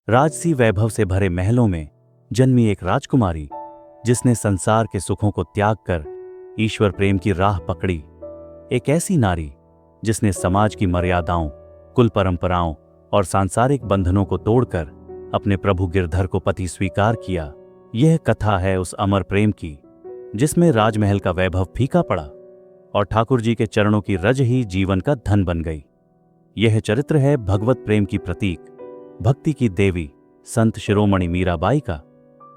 राजसी वैभव से भरे महलों में जन्मी एक राजकुमारी, जिसने संसार के सुखों को त्याग कर ईश्वर प्रेम की राह पकड़ी। एक ऐसी नारी जिसने समाज की मर्यादाओं, कुल परंपराओं और सांसारिक बंधनों को तोड़कर अपने प्रभु गिरधर को पति स्वीकार किया। यह कथा है उस अमर प्रेम की जिसमें राजमहल का वैभव फीका पड़ा और ठाकुर जी के चरणों की रज ही जीवन का धन बन गई। यह चरित्र है भगवत प्रेम की प्रतीक, भक्ति की देवी संत शिरोमणि मीराबाई का,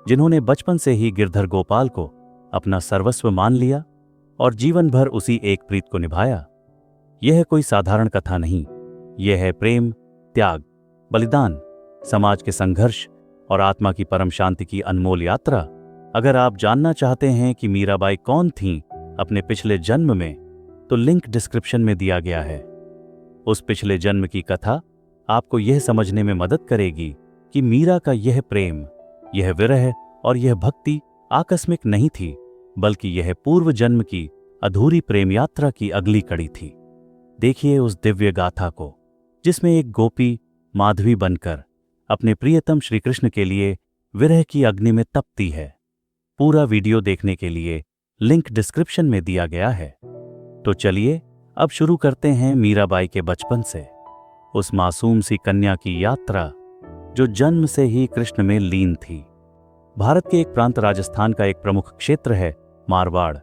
जिन्होंने बचपन से ही गिरधर गोपाल को अपना सर्वस्व मान लिया और जीवन भर उसी एक प्रीत को निभाया। यह कोई साधारण कथा नहीं, यह है प्रेम, त्याग, बलिदान, समाज के संघर्ष और आत्मा की परम शांति की अनमोल यात्रा। अगर आप जानना चाहते हैं कि मीराबाई कौन थीं अपने पिछले जन्म में, तो लिंक डिस्क्रिप्शन में दिया गया है। उस पिछले जन्म की कथा आपको यह समझने में मदद करेगी कि मीरा का यह प्रेम, यह विरह और यह भक्ति आकस्मिक नहीं थी, बल्कि यह पूर्व जन्म की अधूरी प्रेम यात्रा की अगली कड़ी थी। देखिए उस दिव्य गाथा को, जिसमें एक गोपी माधवी बनकर अपने प्रियतम श्री कृष्ण के लिए विरह की अग्नि में तपती है। पूरा वीडियो देखने के लिए लिंक डिस्क्रिप्शन में दिया गया है। तो चलिए अब शुरू करते हैं मीराबाई के बचपन से, उस मासूम सी कन्या की यात्रा जो जन्म से ही कृष्ण में लीन थी। भारत के एक प्रांत राजस्थान का एक प्रमुख क्षेत्र है मारवाड़,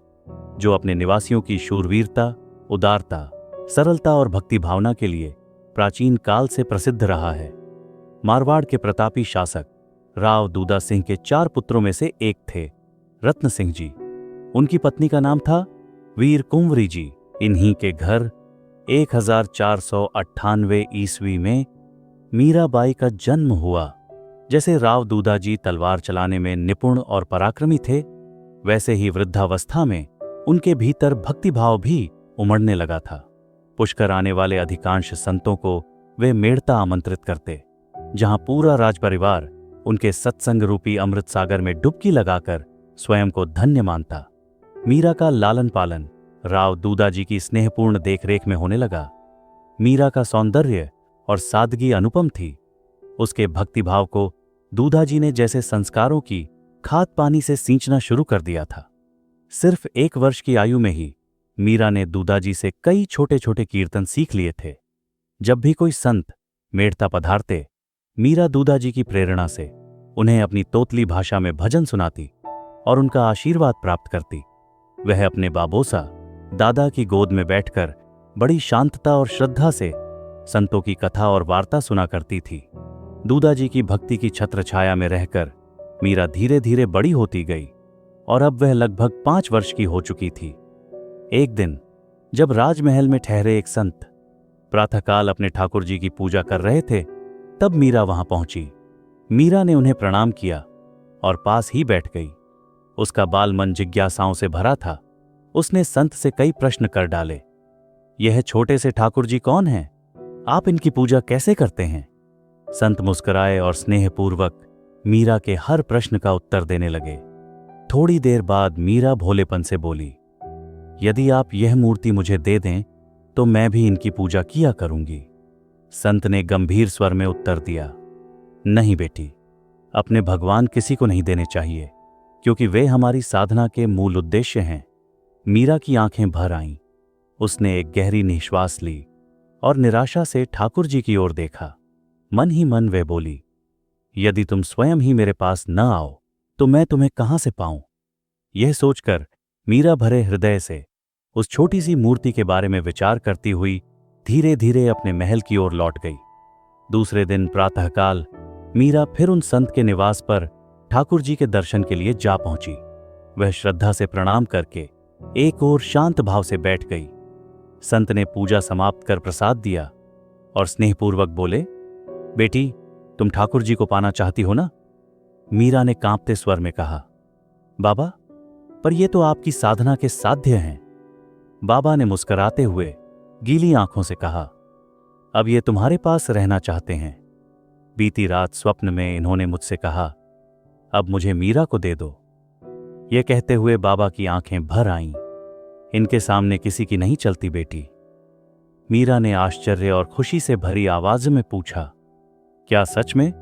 जो अपने निवासियों की शूरवीरता, उदारता, सरलता और भक्ति भावना के लिए प्राचीन काल से प्रसिद्ध रहा है। मारवाड़ के प्रतापी शासक राव दूदा सिंह के 4 पुत्रों में से एक थे रत्न सिंह जी। उनकी पत्नी का नाम था वीर कुंवरी जी। इन्हीं के घर 1498 ईस्वी में मीराबाई का जन्म हुआ। जैसे राव दूदा जी तलवार चलाने में निपुण और पराक्रमी थे, वैसे ही वृद्धावस्था में उनके भीतर भक्तिभाव भी उमड़ने लगा था। पुष्कर आने वाले अधिकांश संतों को वे मेड़ता आमंत्रित करते, जहां पूरा राजपरिवार उनके सत्संग रूपी अमृत सागर में डुबकी लगाकर स्वयं को धन्य मानता। मीरा का लालन पालन राव दूदा जी की स्नेहपूर्ण देखरेख में होने लगा। मीरा का सौंदर्य और सादगी अनुपम थी। उसके भक्तिभाव को दूदा जी ने जैसे संस्कारों की खाद पानी से सींचना शुरू कर दिया था। सिर्फ 1 वर्ष की आयु में ही मीरा ने दूदा जी से कई छोटे छोटे कीर्तन सीख लिए थे। जब भी कोई संत मेड़ता पधारते, मीरा दूदा जी की प्रेरणा से उन्हें अपनी तोतली भाषा में भजन सुनाती और उनका आशीर्वाद प्राप्त करती। वह अपने बाबोसा दादा की गोद में बैठकर बड़ी शांतता और श्रद्धा से संतों की कथा और वार्ता सुना करती थी। दूदा जी की भक्ति की छत्र छाया में रहकर मीरा धीरे धीरे बड़ी होती गई और अब वह लगभग 5 वर्ष की हो चुकी थी। एक दिन जब राजमहल में ठहरे एक संत प्रातःकाल अपने ठाकुर जी की पूजा कर रहे थे, तब मीरा वहां पहुंची। मीरा ने उन्हें प्रणाम किया और पास ही बैठ गई। उसका बाल मन जिज्ञासाओं से भरा था। उसने संत से कई प्रश्न कर डाले। यह छोटे से ठाकुर जी कौन हैं? आप इनकी पूजा कैसे करते हैं? संत मुस्कुराए और स्नेहपूर्वक मीरा के हर प्रश्न का उत्तर देने लगे। थोड़ी देर बाद मीरा भोलेपन से बोली, यदि आप यह मूर्ति मुझे दे दें तो मैं भी इनकी पूजा किया करूंगी। संत ने गंभीर स्वर में उत्तर दिया, नहीं बेटी, अपने भगवान किसी को नहीं देने चाहिए, क्योंकि वे हमारी साधना के मूल उद्देश्य हैं। मीरा की आंखें भर आईं। उसने एक गहरी निश्वास ली और निराशा से ठाकुर जी की ओर देखा। मन ही मन वह बोली, यदि तुम स्वयं ही मेरे पास न आओ तो मैं तुम्हें कहां से पाऊं? यह सोचकर मीरा भरे हृदय से उस छोटी सी मूर्ति के बारे में विचार करती हुई धीरे धीरे अपने महल की ओर लौट गई। दूसरे दिन प्रातःकाल मीरा फिर उन संत के निवास पर ठाकुर जी के दर्शन के लिए जा पहुंची। वह श्रद्धा से प्रणाम करके एक ओर शांत भाव से बैठ गई। संत ने पूजा समाप्त कर प्रसाद दिया और स्नेहपूर्वक बोले, बेटी, तुम ठाकुर जी को पाना चाहती हो ना? मीरा ने कांपते स्वर में कहा, बाबा, पर यह तो आपकी साधना के साध्य हैं। बाबा ने मुस्कुराते हुए गीली आंखों से कहा, अब ये तुम्हारे पास रहना चाहते हैं। बीती रात स्वप्न में इन्होंने मुझसे कहा, अब मुझे मीरा को दे दो। यह कहते हुए बाबा की आंखें भर आईं। इनके सामने किसी की नहीं चलती बेटी। मीरा ने आश्चर्य और खुशी से भरी आवाज में पूछा, क्या सच में?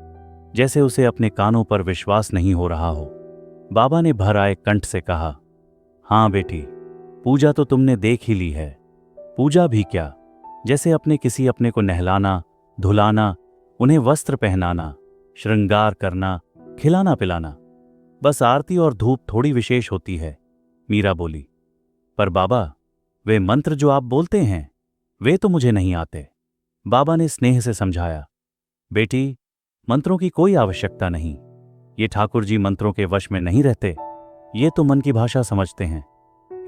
जैसे उसे अपने कानों पर विश्वास नहीं हो रहा हो। बाबा ने भर आए कंठ से कहा, हाँ बेटी, पूजा तो तुमने देख ही ली है। पूजा भी क्या, जैसे किसी अपने को नहलाना, धुलाना, उन्हें वस्त्र पहनाना, श्रृंगार करना, खिलाना पिलाना। बस आरती और धूप थोड़ी विशेष होती है, मीरा बोली। पर बाबा, वे मंत्र जो आप बोलते हैं, वे तो मुझे नहीं आते। बाबा ने स्नेह से समझाया, बेटी, मंत्रों की कोई आवश्यकता नहीं। ये ठाकुर जी मंत्रों के वश में नहीं रहते। ये तो मन की भाषा समझते हैं।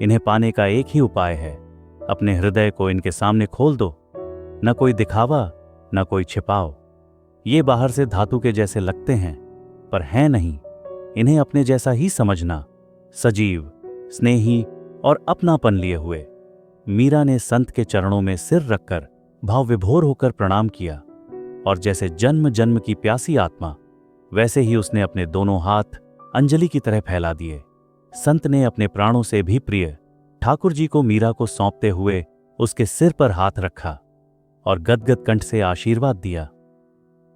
इन्हें पाने का एक ही उपाय है, अपने हृदय को इनके सामने खोल दो। न कोई दिखावा, न कोई छिपाव। ये बाहर से धातु के जैसे लगते हैं, पर हैं नहीं। इन्हें अपने जैसा ही समझना, सजीव, स्नेही और अपनापन लिए हुए। मीरा ने संत के चरणों में सिर रखकर भाव विभोर होकर प्रणाम किया, और जैसे जन्म जन्म की प्यासी आत्मा, वैसे ही उसने अपने दोनों हाथ अंजलि की तरह फैला दिए। संत ने अपने प्राणों से भी प्रिय ठाकुर जी को मीरा को सौंपते हुए उसके सिर पर हाथ रखा और गदगद कंठ से आशीर्वाद दिया।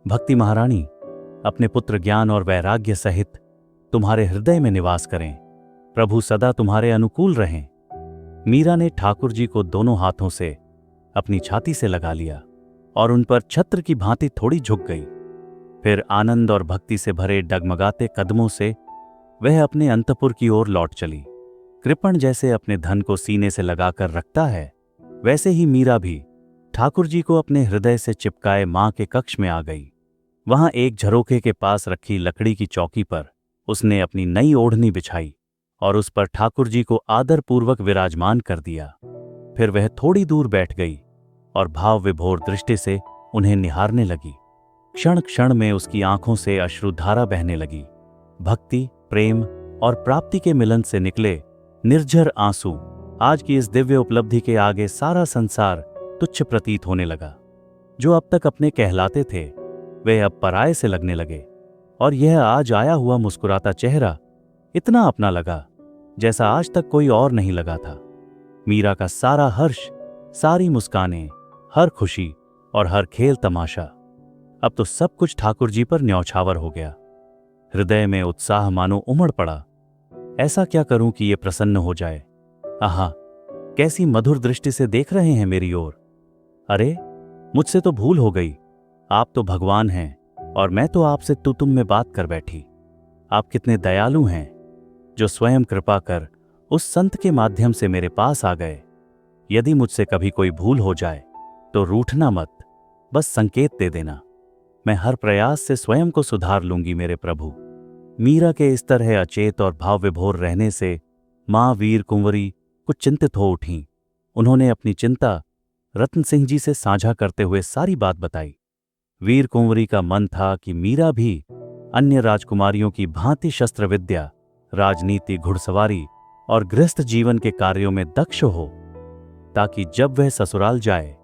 भक्ति महारानी, अपने पुत्र ज्ञान और वैराग्य सहित तुम्हारे हृदय में निवास करें। प्रभु सदा तुम्हारे अनुकूल रहें। मीरा ने ठाकुर जी को दोनों हाथों से अपनी छाती से लगा लिया और उन पर छत्र की भांति थोड़ी झुक गई। फिर आनंद और भक्ति से भरे डगमगाते कदमों से वह अपने अंतपुर की ओर लौट चली। कृपण जैसे अपने धन को सीने से लगाकर रखता है, वैसे ही मीरा भी ठाकुर जी को अपने हृदय से चिपकाए मां के कक्ष में आ गई। वहां एक झरोखे के पास रखी लकड़ी की चौकी पर उसने अपनी नई ओढ़नी बिछाई और उस पर ठाकुर जी को आदरपूर्वक विराजमान कर दिया। फिर वह थोड़ी दूर बैठ गई और भाव विभोर दृष्टि से उन्हें निहारने लगी। क्षण क्षण में उसकी आंखों से अश्रुधारा बहने लगी। भक्ति, प्रेम और प्राप्ति के मिलन से निकले निर्झर आंसू आज की इस दिव्य उपलब्धि के आगे सारा संसार तुच्छ प्रतीत होने लगा। जो अब तक अपने कहलाते थे, वे अब पराये से लगने लगे, और यह आज आया हुआ मुस्कुराता चेहरा इतना अपना लगा जैसा आज तक कोई और नहीं लगा था। मीरा का सारा हर्ष, सारी मुस्कानें, हर खुशी और हर खेल तमाशा, अब तो सब कुछ ठाकुर जी पर न्यौछावर हो गया। हृदय में उत्साह मानो उमड़ पड़ा। ऐसा क्या करूं कि ये प्रसन्न हो जाए? आहा, कैसी मधुर दृष्टि से देख रहे हैं मेरी ओर। अरे, मुझसे तो भूल हो गई। आप तो भगवान हैं और मैं तो आपसे तू तुम में बात कर बैठी। आप कितने दयालु हैं, जो स्वयं कृपा कर उस संत के माध्यम से मेरे पास आ गए। यदि मुझसे कभी कोई भूल हो जाए तो रूठना मत, बस संकेत दे देना। मैं हर प्रयास से स्वयं को सुधार लूंगी मेरे प्रभु। मीरा के इस तरह अचेत और भाव विभोर रहने से मां वीर कुंवरी कुछ चिंतित हो उठीं। उन्होंने अपनी चिंता रत्न सिंह जी से साझा करते हुए सारी बात बताई। वीर कुंवरी का मन था कि मीरा भी अन्य राजकुमारियों की भांति शस्त्र विद्या, राजनीति, घुड़सवारी और गृहस्थ जीवन के कार्यों में दक्ष हो, ताकि जब वह ससुराल जाए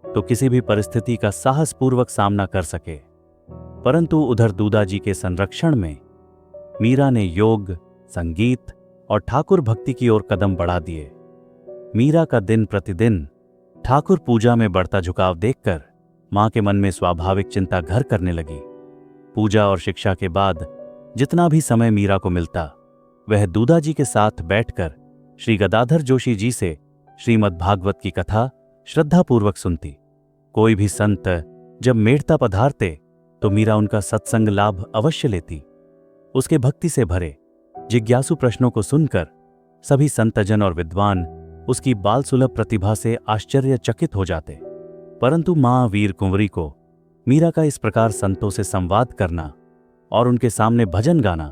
तो किसी भी परिस्थिति का साहसपूर्वक सामना कर सके। परंतु उधर दूदा जी के संरक्षण में मीरा ने योग, संगीत और ठाकुर भक्ति की ओर कदम बढ़ा दिए। मीरा का दिन प्रतिदिन ठाकुर पूजा में बढ़ता झुकाव देखकर मां के मन में स्वाभाविक चिंता घर करने लगी। पूजा और शिक्षा के बाद जितना भी समय मीरा को मिलता, वह दूदा जी के साथ बैठकर श्री गदाधर जोशी जी से श्रीमद् भागवत की कथा श्रद्धापूर्वक सुनती। कोई भी संत जब मेड़ता पधारते तो मीरा उनका सत्संग लाभ अवश्य लेती। उसके भक्ति से भरे जिज्ञासु प्रश्नों को सुनकर सभी संतजन और विद्वान उसकी बाल सुलभ प्रतिभा से आश्चर्यचकित हो जाते। परंतु मां वीर कुंवरी को मीरा का इस प्रकार संतों से संवाद करना और उनके सामने भजन गाना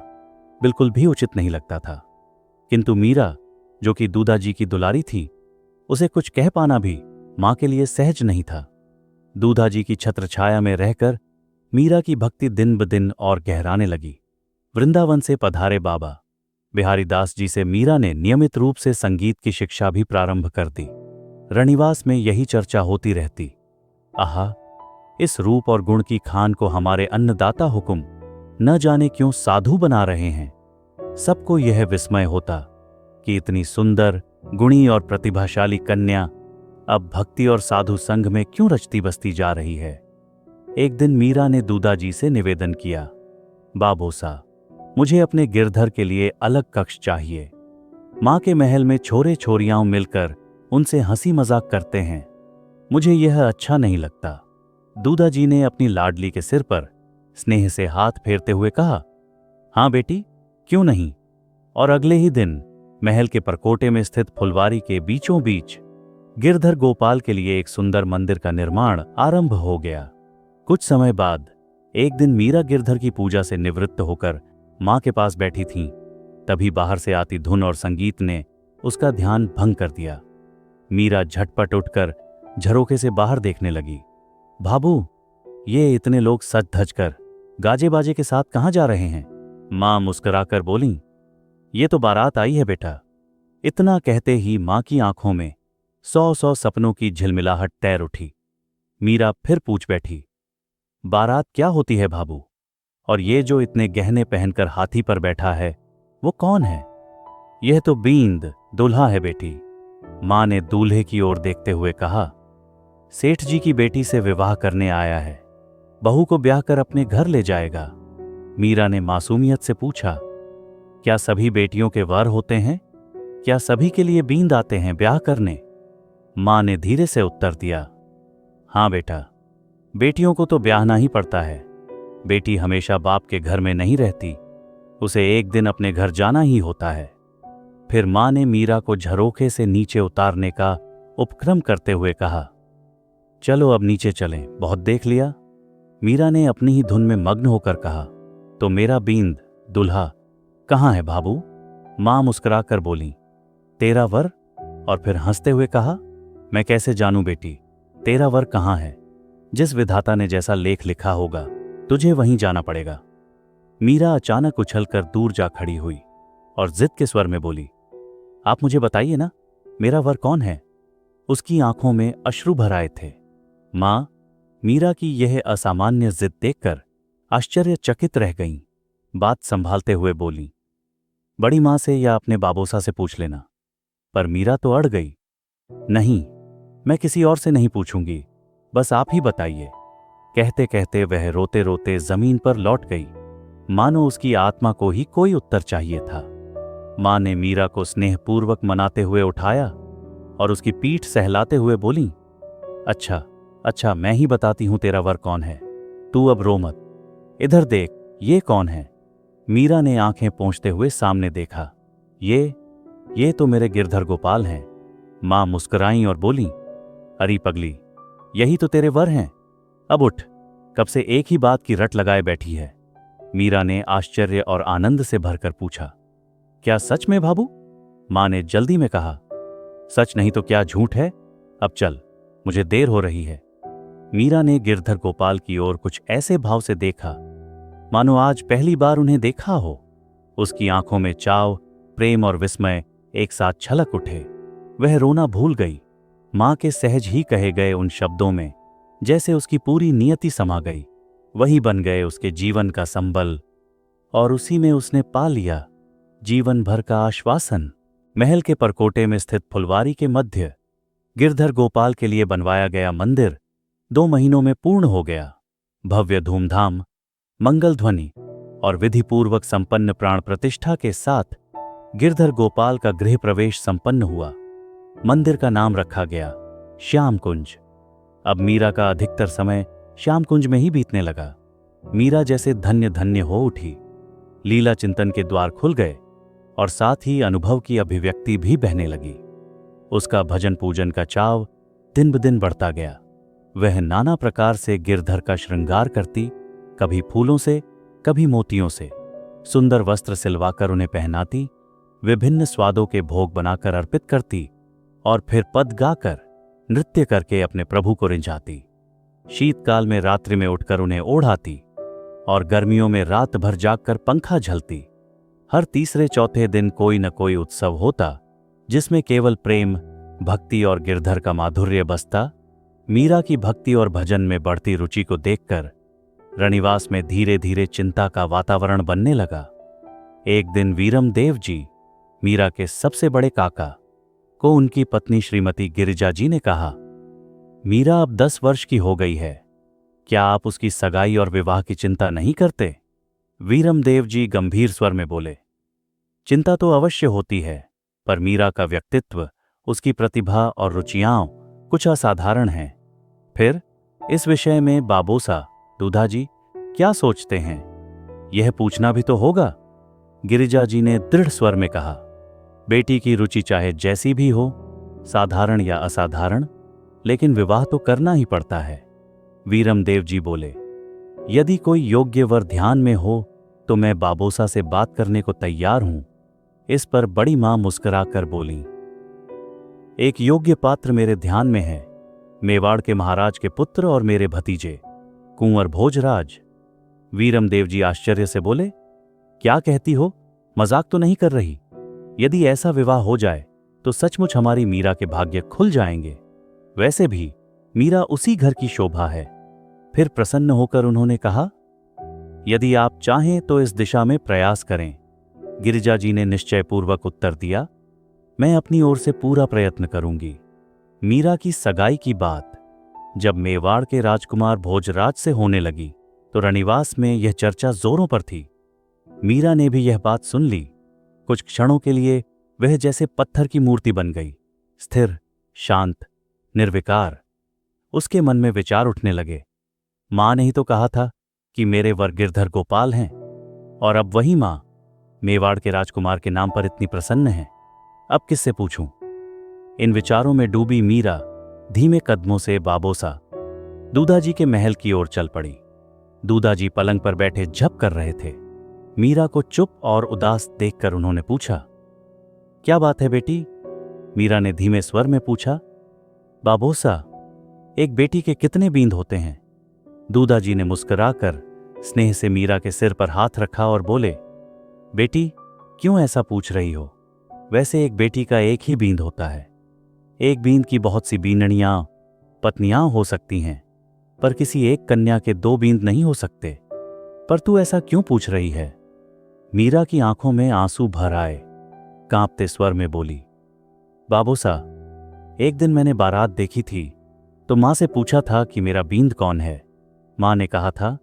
बिल्कुल भी उचित नहीं लगता था। किंतु मीरा, जो कि दूदा जी की दुलारी थी, उसे कुछ कह पाना भी मां के लिए सहज नहीं था। दूदा जी की छत्र छाया में रहकर मीरा की भक्ति दिन ब दिन और गहराने लगी। वृंदावन से पधारे बाबा बिहारी दास जी से मीरा ने नियमित रूप से संगीत की शिक्षा भी प्रारंभ कर दी। रणिवास में यही चर्चा होती रहती। आहा, इस रूप और गुण की खान को हमारे अन्नदाता हुकुम न जाने क्यों साधु बना रहे हैं। सबको यह विस्मय होता कि इतनी सुंदर, गुणी और प्रतिभाशाली कन्या अब भक्ति और साधु संघ में क्यों रचती बसती जा रही है। एक दिन मीरा ने दूदा जी से निवेदन किया, बाबोसा, मुझे अपने गिरधर के लिए अलग कक्ष चाहिए। माँ के महल में छोरे छोरियां मिलकर उनसे हंसी मजाक करते हैं, मुझे यह अच्छा नहीं लगता। दूधा जी ने अपनी लाडली के सिर पर स्नेह से हाथ फेरते हुए कहा, हाँ बेटी, क्यों नहीं। और अगले ही दिन महल के परकोटे में स्थित फुलवारी के बीचों बीच गिरधर गोपाल के लिए एक सुंदर मंदिर का निर्माण आरंभ हो गया। कुछ समय बाद एक दिन मीरा गिरधर की पूजा से निवृत्त होकर मां के पास बैठी थीं। तभी बाहर से आती धुन और संगीत ने उसका ध्यान भंग कर दिया। मीरा झटपट उठकर झरोखे से बाहर देखने लगी। भाबू, ये इतने लोग सज धज कर गाजे बाजे के साथ कहाँ जा रहे हैं? मां मुस्कुराकर बोलीं, ये तो बारात आई है बेटा। इतना कहते ही मां की आंखों में 100 सपनों की झिलमिलाहट तैर उठी। मीरा फिर पूछ बैठी, बारात क्या होती है भाबू? और ये जो इतने गहने पहनकर हाथी पर बैठा है, वो कौन है? यह तो बींद दूल्हा है बेटी। मां ने दूल्हे की ओर देखते हुए कहा, सेठ जी की बेटी से विवाह करने आया है, बहू को ब्याह कर अपने घर ले जाएगा। मीरा ने मासूमियत से पूछा, क्या सभी बेटियों के वर होते हैं? क्या सभी के लिए बींद आते हैं ब्याह करने? मां ने धीरे से उत्तर दिया, हां बेटा, बेटियों को तो ब्याहना ही पड़ता है। बेटी हमेशा बाप के घर में नहीं रहती, उसे एक दिन अपने घर जाना ही होता है। फिर मां ने मीरा को झरोखे से नीचे उतारने का उपक्रम करते हुए कहा, चलो अब नीचे चलें, बहुत देख लिया। मीरा ने अपनी ही धुन में मग्न होकर कहा, तो मेरा बींद दुल्हा कहाँ है भाबू? मां मुस्कुराकर बोली, तेरा वर? और फिर हंसते हुए कहा, मैं कैसे जानूं बेटी, तेरा वर कहाँ है? जिस विधाता ने जैसा लेख लिखा होगा तुझे वहीं जाना पड़ेगा। मीरा अचानक उछलकर दूर जा खड़ी हुई और जिद के स्वर में बोली, आप मुझे बताइए ना, मेरा वर कौन है? उसकी आंखों में अश्रु भर आए थे। मां मीरा की यह असामान्य जिद देखकर आश्चर्यचकित रह गईं। बात संभालते हुए बोली, बड़ी मां से या अपने बाबोसा से पूछ लेना। पर मीरा तो अड़ गई, नहीं, मैं किसी और से नहीं पूछूंगी, बस आप ही बताइए। कहते कहते वह रोते रोते जमीन पर लौट गई, मानो उसकी आत्मा को ही कोई उत्तर चाहिए था। मां ने मीरा को स्नेहपूर्वक मनाते हुए उठाया और उसकी पीठ सहलाते हुए बोली, अच्छा अच्छा, मैं ही बताती हूं तेरा वर कौन है, तू अब रो मत। इधर देख, ये कौन है? मीरा ने आंखें पोंछते हुए सामने देखा, ये तो मेरे गिरधर गोपाल हैं। मां मुस्कुराईं और बोली, अरे पगली, यही तो तेरे वर हैं। अब उठ, कब से एक ही बात की रट लगाए बैठी है। मीरा ने आश्चर्य और आनंद से भरकर पूछा, क्या सच में भाबू? मां ने जल्दी में कहा, सच नहीं तो क्या झूठ है? अब चल, मुझे देर हो रही है। मीरा ने गिरधर गोपाल की ओर कुछ ऐसे भाव से देखा मानो आज पहली बार उन्हें देखा हो। उसकी आंखों में चाव, प्रेम और विस्मय एक साथ छलक उठे। वह रोना भूल गई। मां के सहज ही कहे गए उन शब्दों में जैसे उसकी पूरी नियति समा गई। वही बन गए उसके जीवन का संबल और उसी में उसने पा लिया जीवन भर का आश्वासन। महल के परकोटे में स्थित फुलवारी के मध्य गिरधर गोपाल के लिए बनवाया गया मंदिर 2 महीनों में पूर्ण हो गया। भव्य धूमधाम, मंगल ध्वनि और विधिपूर्वक संपन्न प्राण प्रतिष्ठा के साथ गिरधर गोपाल का गृह प्रवेश संपन्न हुआ। मंदिर का नाम रखा गया श्याम कुंज। अब मीरा का अधिकतर समय श्याम कुंज में ही बीतने लगा। मीरा जैसे धन्य धन्य हो उठी। लीला चिंतन के द्वार खुल गए और साथ ही अनुभव की अभिव्यक्ति भी बहने लगी। उसका भजन पूजन का चाव दिन ब दिन बढ़ता गया। वह नाना प्रकार से गिरधर का श्रृंगार करती, कभी फूलों से, कभी मोतियों से। सुंदर वस्त्र सिलवाकर उन्हें पहनाती, विभिन्न स्वादों के भोग बनाकर अर्पित करती और फिर पद गाकर, नृत्य करके अपने प्रभु को रिंझाती। शीतकाल में रात्रि में उठकर उन्हें ओढ़ाती और गर्मियों में रात भर जागकर पंखा झलती। हर तीसरे चौथे दिन कोई न कोई उत्सव होता जिसमें केवल प्रेम, भक्ति और गिरधर का माधुर्य बसता। मीरा की भक्ति और भजन में बढ़ती रुचि को देखकर रनिवास में धीरे धीरे चिंता का वातावरण बनने लगा। एक दिन वीरम देव जी, मीरा के सबसे बड़े काका, को उनकी पत्नी श्रीमती गिरिजा जी ने कहा, मीरा अब 10 वर्ष की हो गई है, क्या आप उसकी सगाई और विवाह की चिंता नहीं करते? वीरमदेव जी गंभीर स्वर में बोले, चिंता तो अवश्य होती है, पर मीरा का व्यक्तित्व, उसकी प्रतिभा और रुचियां कुछ असाधारण हैं। फिर इस विषय में बाबोसा, दूधा जी क्या सोचते हैं, यह पूछना भी तो होगा। गिरिजा जी ने दृढ़ स्वर में कहा, बेटी की रुचि चाहे जैसी भी हो, साधारण या असाधारण, लेकिन विवाह तो करना ही पड़ता है। वीरमदेव जी बोले, यदि कोई योग्य वर ध्यान में हो तो मैं बाबोसा से बात करने को तैयार हूं। इस पर बड़ी मां मुस्कुराकर बोली, एक योग्य पात्र मेरे ध्यान में है, मेवाड़ के महाराज के पुत्र और मेरे भतीजे कुंवर भोजराज। वीरमदेव जी आश्चर्य से बोले, क्या कहती हो, मजाक तो नहीं कर रही? यदि ऐसा विवाह हो जाए तो सचमुच हमारी मीरा के भाग्य खुल जाएंगे। वैसे भी मीरा उसी घर की शोभा है। फिर प्रसन्न होकर उन्होंने कहा, यदि आप चाहें तो इस दिशा में प्रयास करें। गिरिजा जी ने निश्चयपूर्वक उत्तर दिया, मैं अपनी ओर से पूरा प्रयत्न करूंगी। मीरा की सगाई की बात जब मेवाड़ के राजकुमार भोजराज से होने लगी तो रनिवास में यह चर्चा जोरों पर थी। मीरा ने भी यह बात सुन ली। कुछ क्षणों के लिए वह जैसे पत्थर की मूर्ति बन गई, स्थिर, शांत, निर्विकार। उसके मन में विचार उठने लगे, मां ने ही तो कहा था कि मेरे वर गिरधर गोपाल हैं, और अब वही मां मेवाड़ के राजकुमार के नाम पर इतनी प्रसन्न है। अब किससे पूछूं? इन विचारों में डूबी मीरा धीमे कदमों से बाबोसा, दूधा जी के महल की ओर चल पड़ी। दूधा जी पलंग पर बैठे झप कर रहे थे। मीरा को चुप और उदास देखकर उन्होंने पूछा, क्या बात है बेटी? मीरा ने धीमे स्वर में पूछा। बाबोसा, एक बेटी के कितने बींद होते हैं? दूधा जी ने मुस्कुराकर स्नेह से मीरा के सिर पर हाथ रखा और बोले, बेटी क्यों ऐसा पूछ रही हो? वैसे एक बेटी का एक ही बींद होता है। एक बींद की बहुत सी बीननियां, पत्नियां हो सकती हैं, पर किसी एक कन्या के दो बींद नहीं हो सकते। पर तू ऐसा क्यों पूछ रही है? मीरा की आंखों में आंसू भर आए, कांपते स्वर में बोली, बाबोसा, एक दिन मैंने बारात देखी थी तो मां से पूछा था कि मेरा बींद कौन है। मां ने कहा था,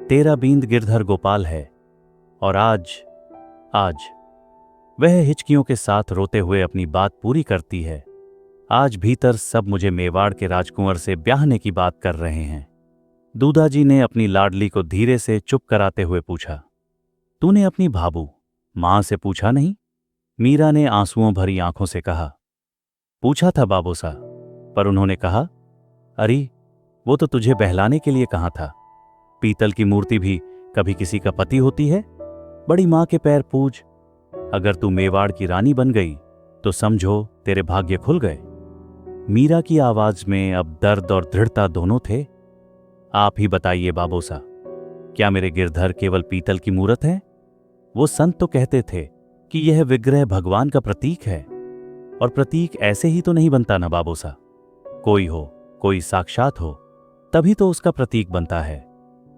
तेरा बींद गिरधर गोपाल है। और आज वह हिचकियों के साथ रोते हुए अपनी बात पूरी करती है। आज भीतर सब मुझे मेवाड़ के राजकुंवर से ब्याहने की बात कर रहे हैं। दूधा जी ने अपनी लाडली को धीरे से चुप कराते हुए पूछा, तूने अपनी भाबू मां से पूछा नहीं? मीरा ने आंसुओं भरी आंखों से कहा, पूछा था बाबोसा, पर उन्होंने कहा, अरे वो तो तुझे बहलाने के लिए कहा था। पीतल की मूर्ति भी कभी किसी का पति होती है? बड़ी मां के पैर पूज। अगर तू मेवाड़ की रानी बन गई तो समझो तेरे भाग्य खुल गए। मीरा की आवाज में अब दर्द और दृढ़ता दोनों थे। आप ही बताइए बाबोसा, क्या मेरे गिरधर केवल पीतल की मूर्त है? वो संत तो कहते थे कि यह विग्रह भगवान का प्रतीक है, और प्रतीक ऐसे ही तो नहीं बनता ना बाबोसा। कोई हो, कोई साक्षात हो, तभी तो उसका प्रतीक बनता है।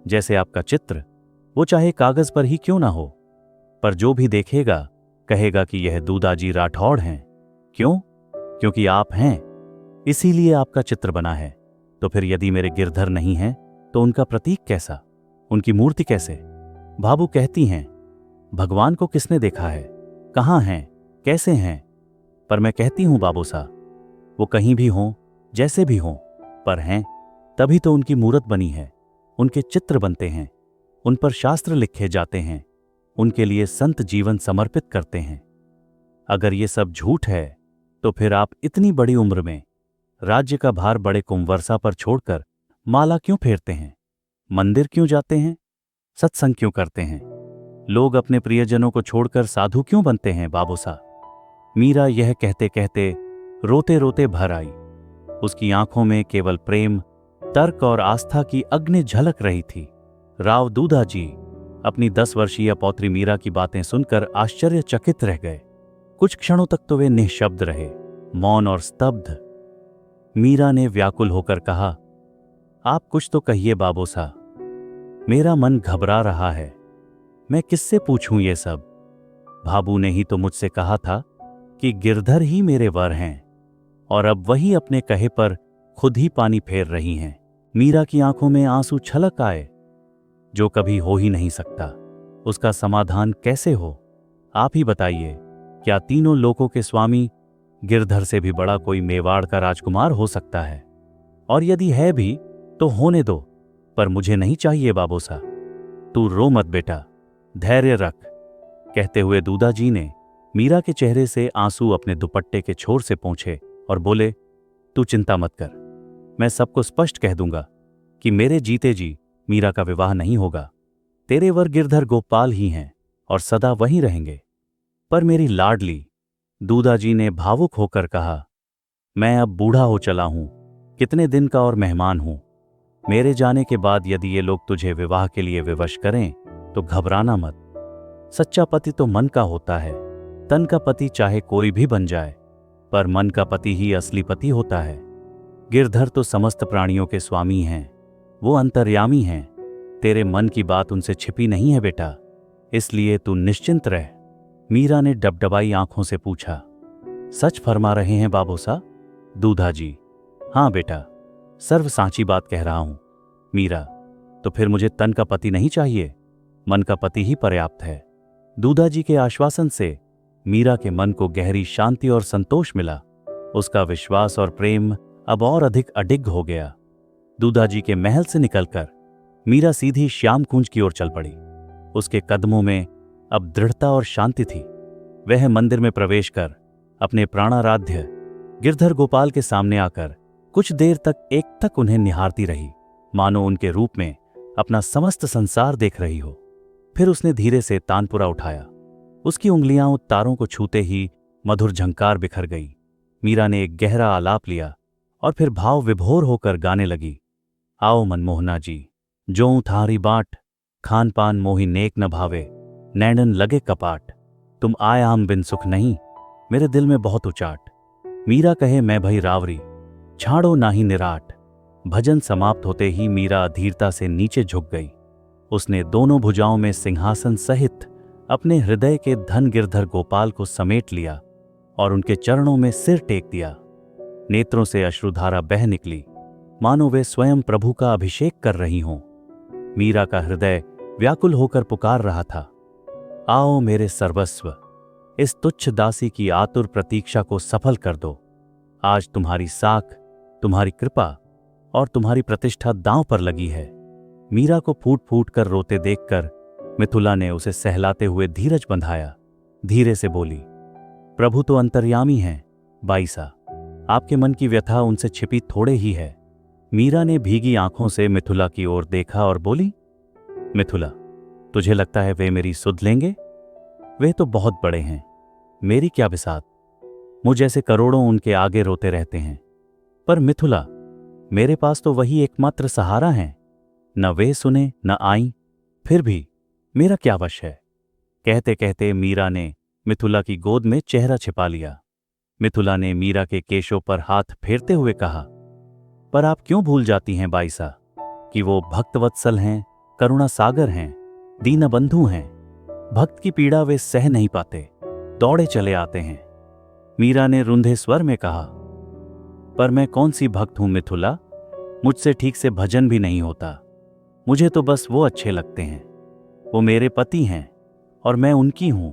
जैसे आपका चित्र, वो चाहे कागज पर ही क्यों ना हो, पर जो भी देखेगा कहेगा कि यह दूधाजी राठौड़ हैं। क्यों? क्योंकि आप हैं, इसीलिए आपका चित्र बना है। तो फिर यदि मेरे गिरधर नहीं हैं तो उनका प्रतीक कैसा, उनकी मूर्ति कैसे? भाबू कहती हैं, भगवान को किसने देखा है, कहाँ हैं, कैसे हैं? पर मैं कहती हूं बाबोसा, वो कहीं भी हों, जैसे भी हों, पर हैं, तभी तो उनकी मूर्त बनी है। उनके चित्र बनते हैं, उन पर शास्त्र लिखे जाते हैं, उनके लिए संत जीवन समर्पित करते हैं। अगर ये सब झूठ है तो फिर आप इतनी बड़ी उम्र में राज्य का भार बड़े कुंवरसा पर छोड़कर माला क्यों फेरते हैं? मंदिर क्यों जाते हैं? सत्संग क्यों करते हैं? लोग अपने प्रियजनों को छोड़कर साधु क्यों बनते हैं बाबोसा? मीरा यह कहते कहते रोते रोते भर आई। उसकी आंखों में केवल प्रेम, तर्क और आस्था की अग्नि झलक रही थी। राव दूधा जी अपनी 10 वर्षीय पौत्री मीरा की बातें सुनकर आश्चर्यचकित रह गए। कुछ क्षणों तक तो वे निःशब्द रहे, मौन और स्तब्ध। मीरा ने व्याकुल होकर कहा, आप कुछ तो कहिए बाबोसा, मेरा मन घबरा रहा है। मैं किससे पूछूं ये सब? भाबू ने ही तो मुझसे कहा था कि गिरधर ही मेरे वर हैं, और अब वही अपने कहे पर खुद ही पानी फेर रही हैं। मीरा की आंखों में आंसू छलक आए। जो कभी हो ही नहीं सकता, उसका समाधान कैसे हो? आप ही बताइए। क्या तीनों लोकों के स्वामी गिरधर से भी बड़ा कोई मेवाड़ का राजकुमार हो सकता है? और यदि है भी तो होने दो, पर मुझे नहीं चाहिए बाबूसा। तू रो मत बेटा, धैर्य रख। कहते हुए दूदाजी ने मीरा के चेहरे से आंसू अपने दुपट्टे के छोर से पोंछे और बोले, तू चिंता मत कर। मैं सबको स्पष्ट कह दूंगा कि मेरे जीते जी मीरा का विवाह नहीं होगा। तेरे वर गिरधर गोपाल ही हैं और सदा वहीं रहेंगे। पर मेरी लाडली, दूदाजी ने भावुक होकर कहा, मैं अब बूढ़ा हो चला हूं, कितने दिन का और मेहमान हूं। मेरे जाने के बाद यदि ये लोग तुझे विवाह के लिए विवश करें तो घबराना मत। सच्चा पति तो मन का होता है। तन का पति चाहे कोई भी बन जाए, पर मन का पति ही असली पति होता है। गिरधर तो समस्त प्राणियों के स्वामी हैं, वो अंतर्यामी हैं। तेरे मन की बात उनसे छिपी नहीं है बेटा, इसलिए तू निश्चिंत रह। मीरा ने डबडबाई आंखों से पूछा, सच फरमा रहे हैं बाबूसा? दूधाजी, हाँ बेटा, सर्व सांची बात कह रहा हूं। मीरा, तो फिर मुझे तन का पति नहीं चाहिए, मन का पति ही पर्याप्त है। दूदाजी के आश्वासन से मीरा के मन को गहरी शांति और संतोष मिला। उसका विश्वास और प्रेम अब और अधिक अडिग हो गया। दूदाजी के महल से निकलकर मीरा सीधी श्याम कुंज की ओर चल पड़ी। उसके कदमों में अब दृढ़ता और शांति थी। वह मंदिर में प्रवेश कर अपने प्राणाराध्य गिरधर गोपाल के सामने आकर कुछ देर तक एकटक उन्हें निहारती रही, मानो उनके रूप में अपना समस्त संसार देख रही हो। फिर उसने धीरे से तानपुरा उठाया। उसकी उंगलियां उन तारों को छूते ही मधुर झंकार बिखर गई। मीरा ने एक गहरा आलाप लिया और फिर भाव विभोर होकर गाने लगी, आओ मनमोहना जी, जों थारी बाट, खान पान मोहि नेक न भावे, नैनन लगे कपाट, तुम आयाम बिन सुख नहीं, मेरे दिल में बहुत उचाट। मीरा कहे मैं भई रावरी, छाड़ो नाही निराट। भजन समाप्त होते ही मीरा अधीरता से नीचे झुक गई। उसने दोनों भुजाओं में सिंहासन सहित अपने हृदय के धन गिरधर गोपाल को समेट लिया और उनके चरणों में सिर टेक दिया। नेत्रों से अश्रुधारा बह निकली, मानो वे स्वयं प्रभु का अभिषेक कर रही हों। मीरा का हृदय व्याकुल होकर पुकार रहा था, आओ मेरे सर्वस्व, इस तुच्छ दासी की आतुर प्रतीक्षा को सफल कर दो। आज तुम्हारी साख, तुम्हारी कृपा और तुम्हारी प्रतिष्ठा दांव पर लगी है। मीरा को फूट फूट कर रोते देखकर मिथुला ने उसे सहलाते हुए धीरज बंधाया। धीरे से बोली, प्रभु तो अंतर्यामी हैं बाईसा, आपके मन की व्यथा उनसे छिपी थोड़े ही है। मीरा ने भीगी आंखों से मिथुला की ओर देखा और बोली, मिथुला, तुझे लगता है वे मेरी सुध लेंगे? वे तो बहुत बड़े हैं, मेरी क्या बिसात। मुझ जैसे करोड़ों उनके आगे रोते रहते हैं। पर मिथुला, मेरे पास तो वही एकमात्र सहारा है। न वे सुने न आई, फिर भी मेरा क्या वश है। कहते कहते मीरा ने मिथुला की गोद में चेहरा छिपा लिया। मिथुला ने मीरा के केशों पर हाथ फेरते हुए कहा, पर आप क्यों भूल जाती हैं बाईसा कि वो भक्तवत्सल हैं, करुणा सागर हैं, दीनबंधु हैं। भक्त की पीड़ा वे सह नहीं पाते, दौड़े चले आते हैं। मीरा ने रुंधे स्वर में कहा, पर मैं कौन सी भक्त हूं मिथुला, मुझसे ठीक से भजन भी नहीं होता। मुझे तो बस वो अच्छे लगते हैं। वो मेरे पति हैं और मैं उनकी हूं,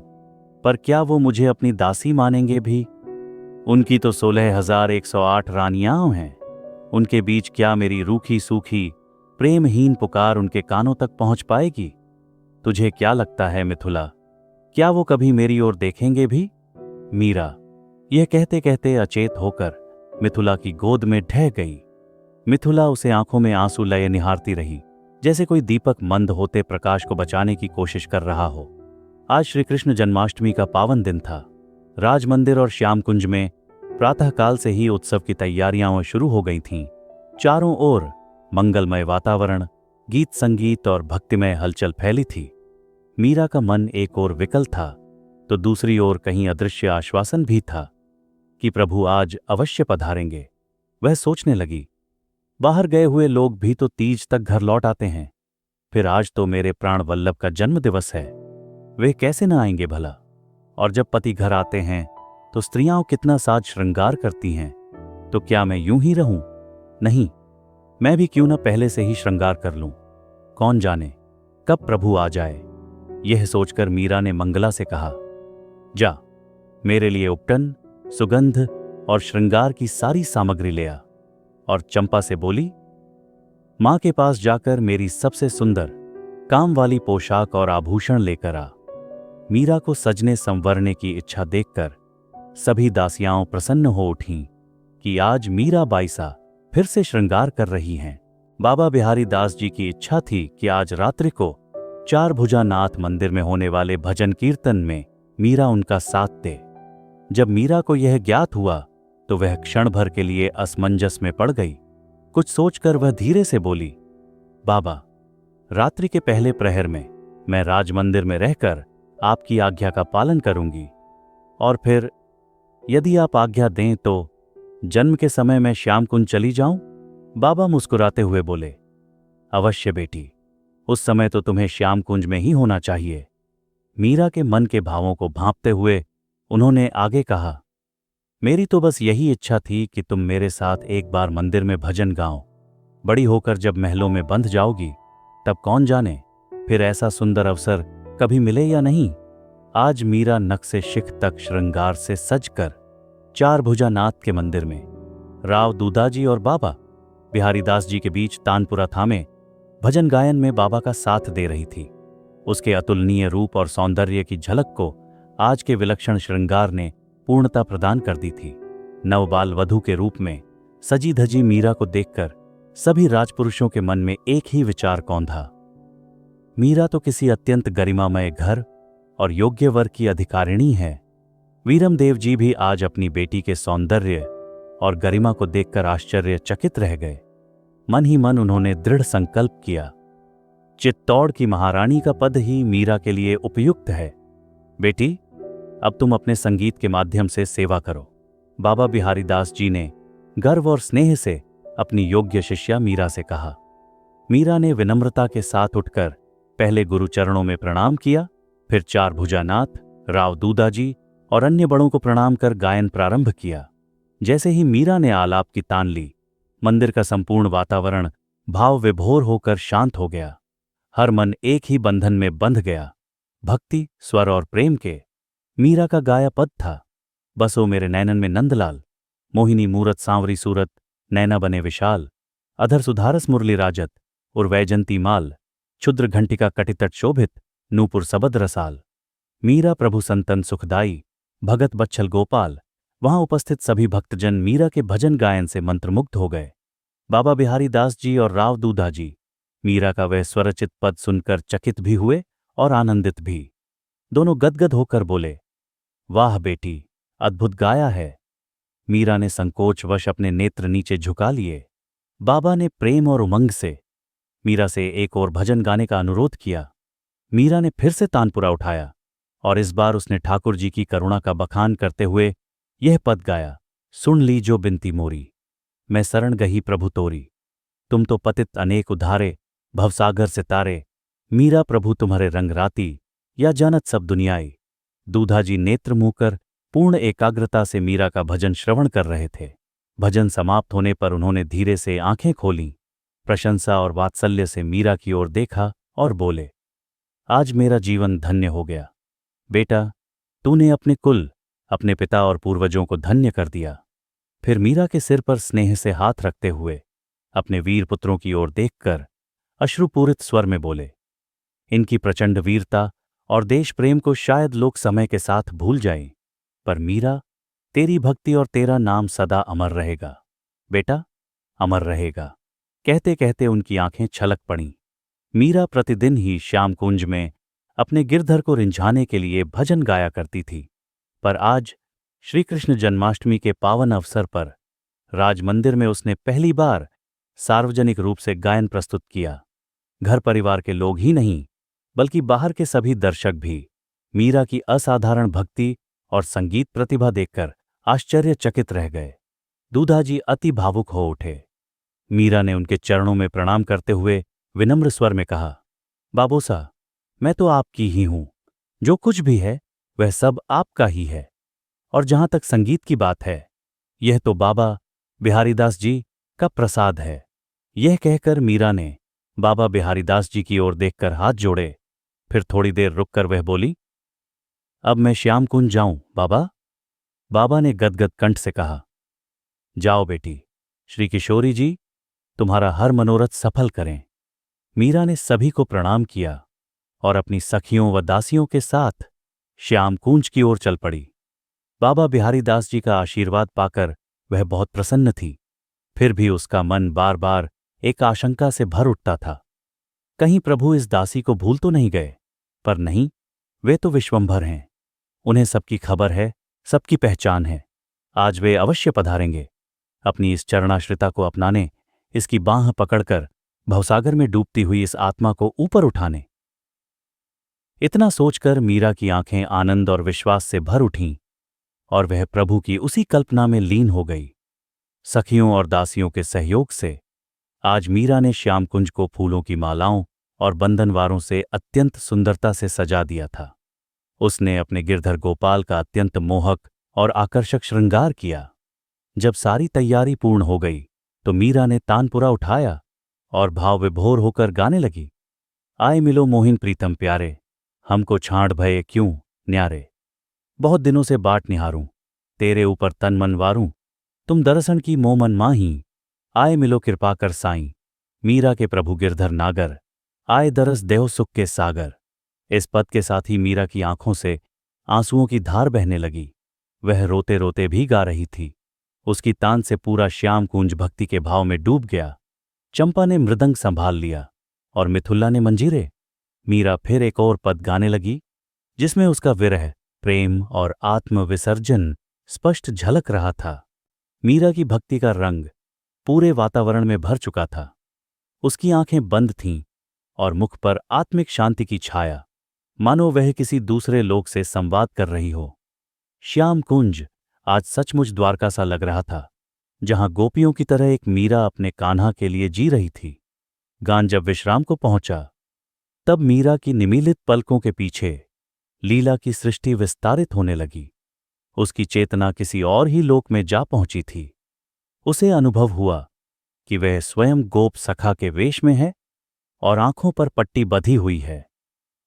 पर क्या वो मुझे अपनी दासी मानेंगे भी? उनकी तो 16,108 रानियां हैं। उनके बीच क्या मेरी रूखी सूखी प्रेमहीन पुकार उनके कानों तक पहुंच पाएगी? तुझे क्या लगता है मिथुला, क्या वो कभी मेरी ओर देखेंगे भी? मीरा यह कहते कहते अचेत होकर मिथुला की गोद में ढह गई। मिथुला उसे आंखों में आंसू लये निहारती रही, जैसे कोई दीपक मंद होते प्रकाश को बचाने की कोशिश कर रहा हो। आज श्री कृष्ण जन्माष्टमी का पावन दिन था। राजमंदिर और श्यामकुंज में प्रातःकाल से ही उत्सव की तैयारियां शुरू हो गई थीं। चारों ओर मंगलमय वातावरण, गीत संगीत और भक्तिमय हलचल फैली थी। मीरा का मन एक ओर विकल था तो दूसरी ओर कहीं अदृश्य आश्वासन भी था कि प्रभु आज अवश्य पधारेंगे। वह सोचने लगी, बाहर गए हुए लोग भी तो तीज तक घर लौट आते हैं, फिर आज तो मेरे प्राण वल्लभ का जन्म दिवस है, वे कैसे न आएंगे भला? और जब पति घर आते हैं तो स्त्रियां कितना साज श्रृंगार करती हैं, तो क्या मैं यूं ही रहूं? नहीं, मैं भी क्यों न पहले से ही श्रृंगार कर लूं। कौन जाने कब प्रभु आ जाए। यह सोचकर मीरा ने मंगला से कहा, जा, मेरे लिए उपटन, सुगंध और श्रृंगार की सारी सामग्री ले आ। और चंपा से बोली, मां के पास जाकर मेरी सबसे सुंदर काम वाली पोशाक और आभूषण लेकर आ। मीरा को सजने संवरने की इच्छा देखकर सभी दासियाओं प्रसन्न हो उठीं कि आज मीरा बाईसा फिर से श्रृंगार कर रही हैं। बाबा बिहारी दास जी की इच्छा थी कि आज रात्रि को चार भुजा नाथ मंदिर में होने वाले भजन कीर्तन में मीरा उनका साथ दे। जब मीरा को यह ज्ञात हुआ तो वह क्षण भर के लिए असमंजस में पड़ गई। कुछ सोचकर वह धीरे से बोली, बाबा, रात्रि के पहले प्रहर में मैं राजमंदिर में रहकर आपकी आज्ञा का पालन करूंगी, और फिर यदि आप आज्ञा दें तो जन्म के समय मैं श्यामकुंज चली जाऊं। बाबा मुस्कुराते हुए बोले, अवश्य बेटी, उस समय तो तुम्हें श्यामकुंज में ही होना चाहिए। मीरा के मन के भावों को भांपते हुए उन्होंने आगे कहा, मेरी तो बस यही इच्छा थी कि तुम मेरे साथ एक बार मंदिर में भजन गाओ। बड़ी होकर जब महलों में बंध जाओगी तब कौन जाने फिर ऐसा सुंदर अवसर कभी मिले या नहीं। आज मीरा नख से शिख तक श्रृंगार से सजकर चार भुजा नाथ के मंदिर में राव दूदाजी और बाबा बिहारीदास जी के बीच तानपुरा थामे भजन गायन में बाबा का साथ दे रही थी। उसके अतुलनीय रूप और सौंदर्य की झलक को आज के विलक्षण श्रृंगार ने पूर्णता प्रदान कर दी थी। नवबाल वधू के रूप में सजी धजी मीरा को देखकर सभी राजपुरुषों के मन में एक ही विचार कौंधा, मीरा तो किसी अत्यंत गरिमामय घर और योग्य वर्ग की अधिकारिणी है। वीरमदेव जी भी आज अपनी बेटी के सौंदर्य और गरिमा को देखकर आश्चर्यचकित रह गए। मन ही मन उन्होंने दृढ़ संकल्प किया, चित्तौड़ की महारानी का पद ही मीरा के लिए उपयुक्त है। बेटी, अब तुम अपने संगीत के माध्यम से सेवा करो। बाबा बिहारीदास जी ने गर्व और स्नेह से अपनी योग्य शिष्या मीरा से कहा। मीरा ने विनम्रता के साथ उठकर पहले गुरु चरणों में प्रणाम किया, फिर चार भुजानाथ, राव दूदाजी और अन्य बड़ों को प्रणाम कर गायन प्रारंभ किया। जैसे ही मीरा ने आलाप की तान ली, मंदिर का संपूर्ण वातावरण भाव विभोर होकर शांत हो गया। हर मन एक ही बंधन में बंध गया, भक्ति, स्वर और प्रेम के। मीरा का गाया पद था, बसो मेरे नैनन में नंदलाल, मोहिनी मूरत सांवरी सूरत, नैना बने विशाल, अधर सुधारस मुरली राजत, और वैजंती माल, क्षुद्र घंटिका कटितट शोभित, नूपुर सबद रसाल। मीरा प्रभु संतन सुखदाई, भगत बच्छल गोपाल। वहां उपस्थित सभी भक्तजन मीरा के भजन गायन से मंत्रमुग्ध हो गए। बाबा बिहारी दास जी और राव दूदाजी मीरा का वह स्वरचित पद सुनकर चकित भी हुए और आनंदित भी। दोनों गदगद होकर बोले, वाह बेटी, अद्भुत गाया है। मीरा ने संकोचवश अपने नेत्र नीचे झुका लिए। बाबा ने प्रेम और उमंग से मीरा से एक और भजन गाने का अनुरोध किया। मीरा ने फिर से तानपुरा उठाया और इस बार उसने ठाकुर जी की करुणा का बखान करते हुए यह पद गाया, सुन ली जो बिनती मोरी, मैं शरण गही प्रभु तोरी। तुम तो पतित अनेक उधारे, भवसागर से तारे, मीरा प्रभु तुम्हारे रंग राती, या जानत सब दुनियाई। दूधाजी नेत्र मुंह कर पूर्ण एकाग्रता से मीरा का भजन श्रवण कर रहे थे। भजन समाप्त होने पर उन्होंने धीरे से आंखें खोलीं, प्रशंसा और वात्सल्य से मीरा की ओर देखा और बोले, आज मेरा जीवन धन्य हो गया। बेटा, तूने अपने कुल, अपने पिता और पूर्वजों को धन्य कर दिया। फिर मीरा के सिर पर स्नेह से हाथ रखते हुए अपने वीर पुत्रों की ओर देखकर अश्रुपूरित स्वर में बोले, इनकी प्रचंड वीरता और देश प्रेम को शायद लोग समय के साथ भूल जाएं, पर मीरा, तेरी भक्ति और तेरा नाम सदा अमर रहेगा। बेटा, अमर रहेगा। कहते कहते उनकी आंखें छलक पड़ीं। मीरा प्रतिदिन ही श्यामकुंज में अपने गिरधर को रिंझाने के लिए भजन गाया करती थी, पर आज श्रीकृष्ण जन्माष्टमी के पावन अवसर पर राजमंदिर में उसने पहली बार सार्वजनिक रूप से गायन प्रस्तुत किया। घर परिवार के लोग ही नहीं, बल्कि बाहर के सभी दर्शक भी मीरा की असाधारण भक्ति और संगीत प्रतिभा देखकर आश्चर्यचकित रह गए। दूधाजी अति भावुक हो उठे। मीरा ने उनके चरणों में प्रणाम करते हुए विनम्र स्वर में कहा, बाबूसा, मैं तो आपकी ही हूं। जो कुछ भी है वह सब आपका ही है, और जहां तक संगीत की बात है, यह तो बाबा बिहारीदास जी का प्रसाद है। यह कहकर मीरा ने बाबा बिहारीदास जी की ओर देखकर हाथ जोड़े, फिर थोड़ी देर रुककर वह बोली, अब मैं श्याम कुंज जाऊं बाबा? बाबा ने गदगद कंठ से कहा, जाओ बेटी, श्री किशोरी जी तुम्हारा हर मनोरथ सफल करें। मीरा ने सभी को प्रणाम किया और अपनी सखियों व दासियों के साथ श्याम कुंज की ओर चल पड़ी। बाबा बिहारी दास जी का आशीर्वाद पाकर वह बहुत प्रसन्न थी, फिर भी उसका मन बार बार एक आशंका से भर उठता था। कहीं प्रभु इस दासी को भूल तो नहीं गए? पर नहीं, वे तो विश्वंभर हैं, उन्हें सबकी खबर है, सबकी पहचान है। आज वे अवश्य पधारेंगे अपनी इस चरणाश्रिता को अपनाने, इसकी बांह पकड़कर भवसागर में डूबती हुई इस आत्मा को ऊपर उठाने। इतना सोचकर मीरा की आंखें आनंद और विश्वास से भर उठीं और वह प्रभु की उसी कल्पना में लीन हो गई। सखियों और दासियों के सहयोग से आज मीरा ने श्याम कुंज को फूलों की मालाओं और बंधनवारों से अत्यंत सुंदरता से सजा दिया था। उसने अपने गिरधर गोपाल का अत्यंत मोहक और आकर्षक श्रृंगार किया। जब सारी तैयारी पूर्ण हो गई तो मीरा ने तानपुरा उठाया और भाव विभोर होकर गाने लगी, आए मिलो मोहिन प्रीतम प्यारे, हमको छांड़ भये क्यों न्यारे। बहुत दिनों से बाट निहारूं, तेरे ऊपर तन मन वारूं, तुम दर्शन की मोमन माही, आए मिलो कृपा कर साईं। मीरा के प्रभु गिरधर नागर, आए दरस देहो सुख के सागर। इस पद के साथ ही मीरा की आंखों से आंसुओं की धार बहने लगी। वह रोते रोते भी गा रही थी। उसकी तान से पूरा श्याम कुंज भक्ति के भाव में डूब गया। चंपा ने मृदंग संभाल लिया और मिथुल्ला ने मंजीरे। मीरा फिर एक और पद गाने लगी जिसमें उसका विरह, प्रेम और आत्मविसर्जन स्पष्ट झलक रहा था। मीरा की भक्ति का रंग पूरे वातावरण में भर चुका था। उसकी आंखें बंद थीं और मुख पर आत्मिक शांति की छाया, मानो वह किसी दूसरे लोक से संवाद कर रही हो। श्याम कुंज आज सचमुच द्वारका सा लग रहा था, जहां गोपियों की तरह एक मीरा अपने कान्हा के लिए जी रही थी। गान जब विश्राम को पहुंचा तब मीरा की निमीलित पलकों के पीछे लीला की सृष्टि विस्तारित होने लगी। उसकी चेतना किसी और ही लोक में जा पहुंची थी। उसे अनुभव हुआ कि वह स्वयं गोप सखा के वेश में है और आंखों पर पट्टी बंधी हुई है।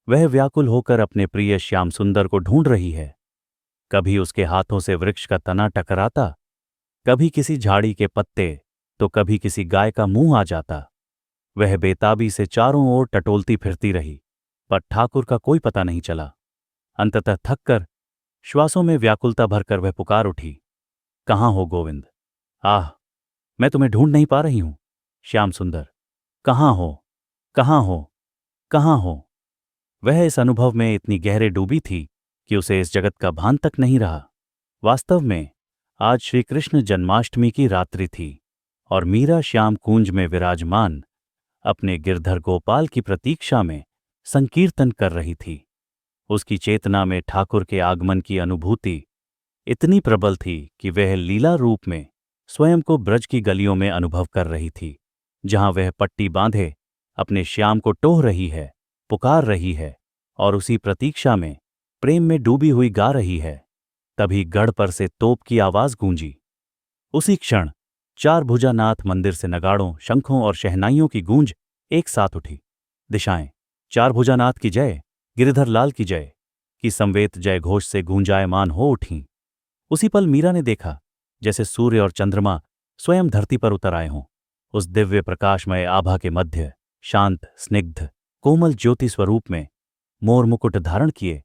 वह व्याकुल होकर अपने प्रिय श्याम सुंदर को ढूंढ रही है। कभी उसके हाथों से वृक्ष का तना टकराता, कभी किसी झाड़ी के पत्ते, तो कभी किसी गाय का मुंह आ जाता। वह बेताबी से चारों ओर टटोलती फिरती रही, पर ठाकुर का कोई पता नहीं चला। अंततः थककर श्वासों में व्याकुलता भरकर वह पुकार उठी, कहाँ हो गोविंद? आह, मैं तुम्हें ढूंढ नहीं पा रही हूं। श्याम सुंदर, कहाँ हो, कहाँ हो, कहाँ हो? वह इस अनुभव में इतनी गहरे डूबी थी कि उसे इस जगत का भान तक नहीं रहा। वास्तव में आज श्री कृष्ण जन्माष्टमी की रात्रि थी और मीरा श्याम कुंज में विराजमान अपने गिरधर गोपाल की प्रतीक्षा में संकीर्तन कर रही थी। उसकी चेतना में ठाकुर के आगमन की अनुभूति इतनी प्रबल थी कि वह लीला रूप में स्वयं को ब्रज की गलियों में अनुभव कर रही थी, जहां वह पट्टी बांधे अपने श्याम को टोह रही है, पुकार रही है और उसी प्रतीक्षा में प्रेम में डूबी हुई गा रही है। तभी गढ़ पर से तोप की आवाज गूंजी। उसी क्षण चार भुजानाथ मंदिर से नगाड़ों, शंखों और शहनाइयों की गूंज एक साथ उठी। दिशाएं चार भुजानाथ की जय, गिरधर लाल की जय की संवेत जय घोष से गूंजायमान हो उठीं। उसी पल मीरा ने देखा जैसे सूर्य और चंद्रमा स्वयं धरती पर उतर आए हों। उस दिव्य प्रकाशमय आभा के मध्य शांत, स्निग्ध, कोमल ज्योति स्वरूप में मोर मुकुट धारण किए,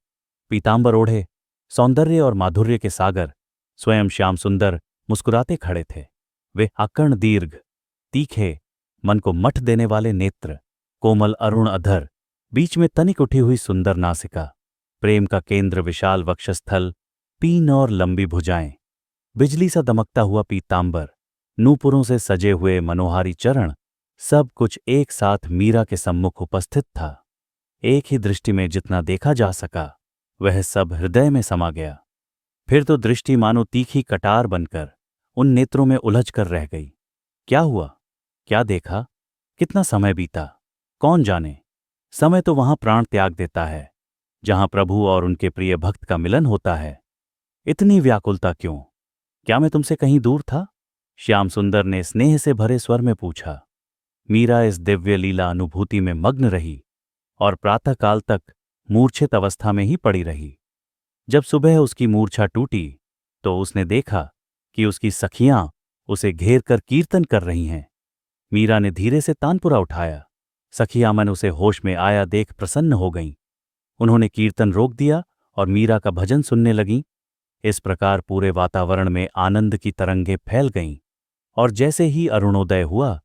पीतांबर ओढ़े, सौंदर्य और माधुर्य के सागर स्वयं श्याम सुंदर मुस्कुराते खड़े थे। वे अकर्ण दीर्घ, तीखे, मन को मठ देने वाले नेत्र, कोमल अरुण अधर, बीच में तनिक उठी हुई सुंदर नासिका, प्रेम का केंद्र विशाल वक्षस्थल, पीन और लंबी भुजाएं, बिजली सा दमकता हुआ पीतांबर, नूपुरों से सजे हुए मनोहारी चरण, सब कुछ एक साथ मीरा के सम्मुख उपस्थित था। एक ही दृष्टि में जितना देखा जा सका वह सब हृदय में समा गया। फिर तो दृष्टि मानो तीखी कटार बनकर उन नेत्रों में उलझ कर रह गई। क्या हुआ, क्या देखा, कितना समय बीता, कौन जाने। समय तो वहां प्राण त्याग देता है जहां प्रभु और उनके प्रिय भक्त का मिलन होता है। इतनी व्याकुलता क्यों? क्या मैं तुमसे कहीं दूर था? श्याम सुंदर ने स्नेह से भरे स्वर में पूछा। मीरा इस दिव्य लीला अनुभूति में मग्न रही और प्रातःकाल तक मूर्छित अवस्था में ही पड़ी रही। जब सुबह उसकी मूर्छा टूटी तो उसने देखा कि उसकी सखियां उसे घेर कर कीर्तन कर रही हैं। मीरा ने धीरे से तानपुरा उठाया। सखियां मन उसे होश में आया देख प्रसन्न हो गईं। उन्होंने कीर्तन रोक दिया और मीरा का भजन सुनने लगीं। इस प्रकार पूरे वातावरण में आनंद की तरंगें फैल गईं और जैसे ही अरुणोदय हुआ,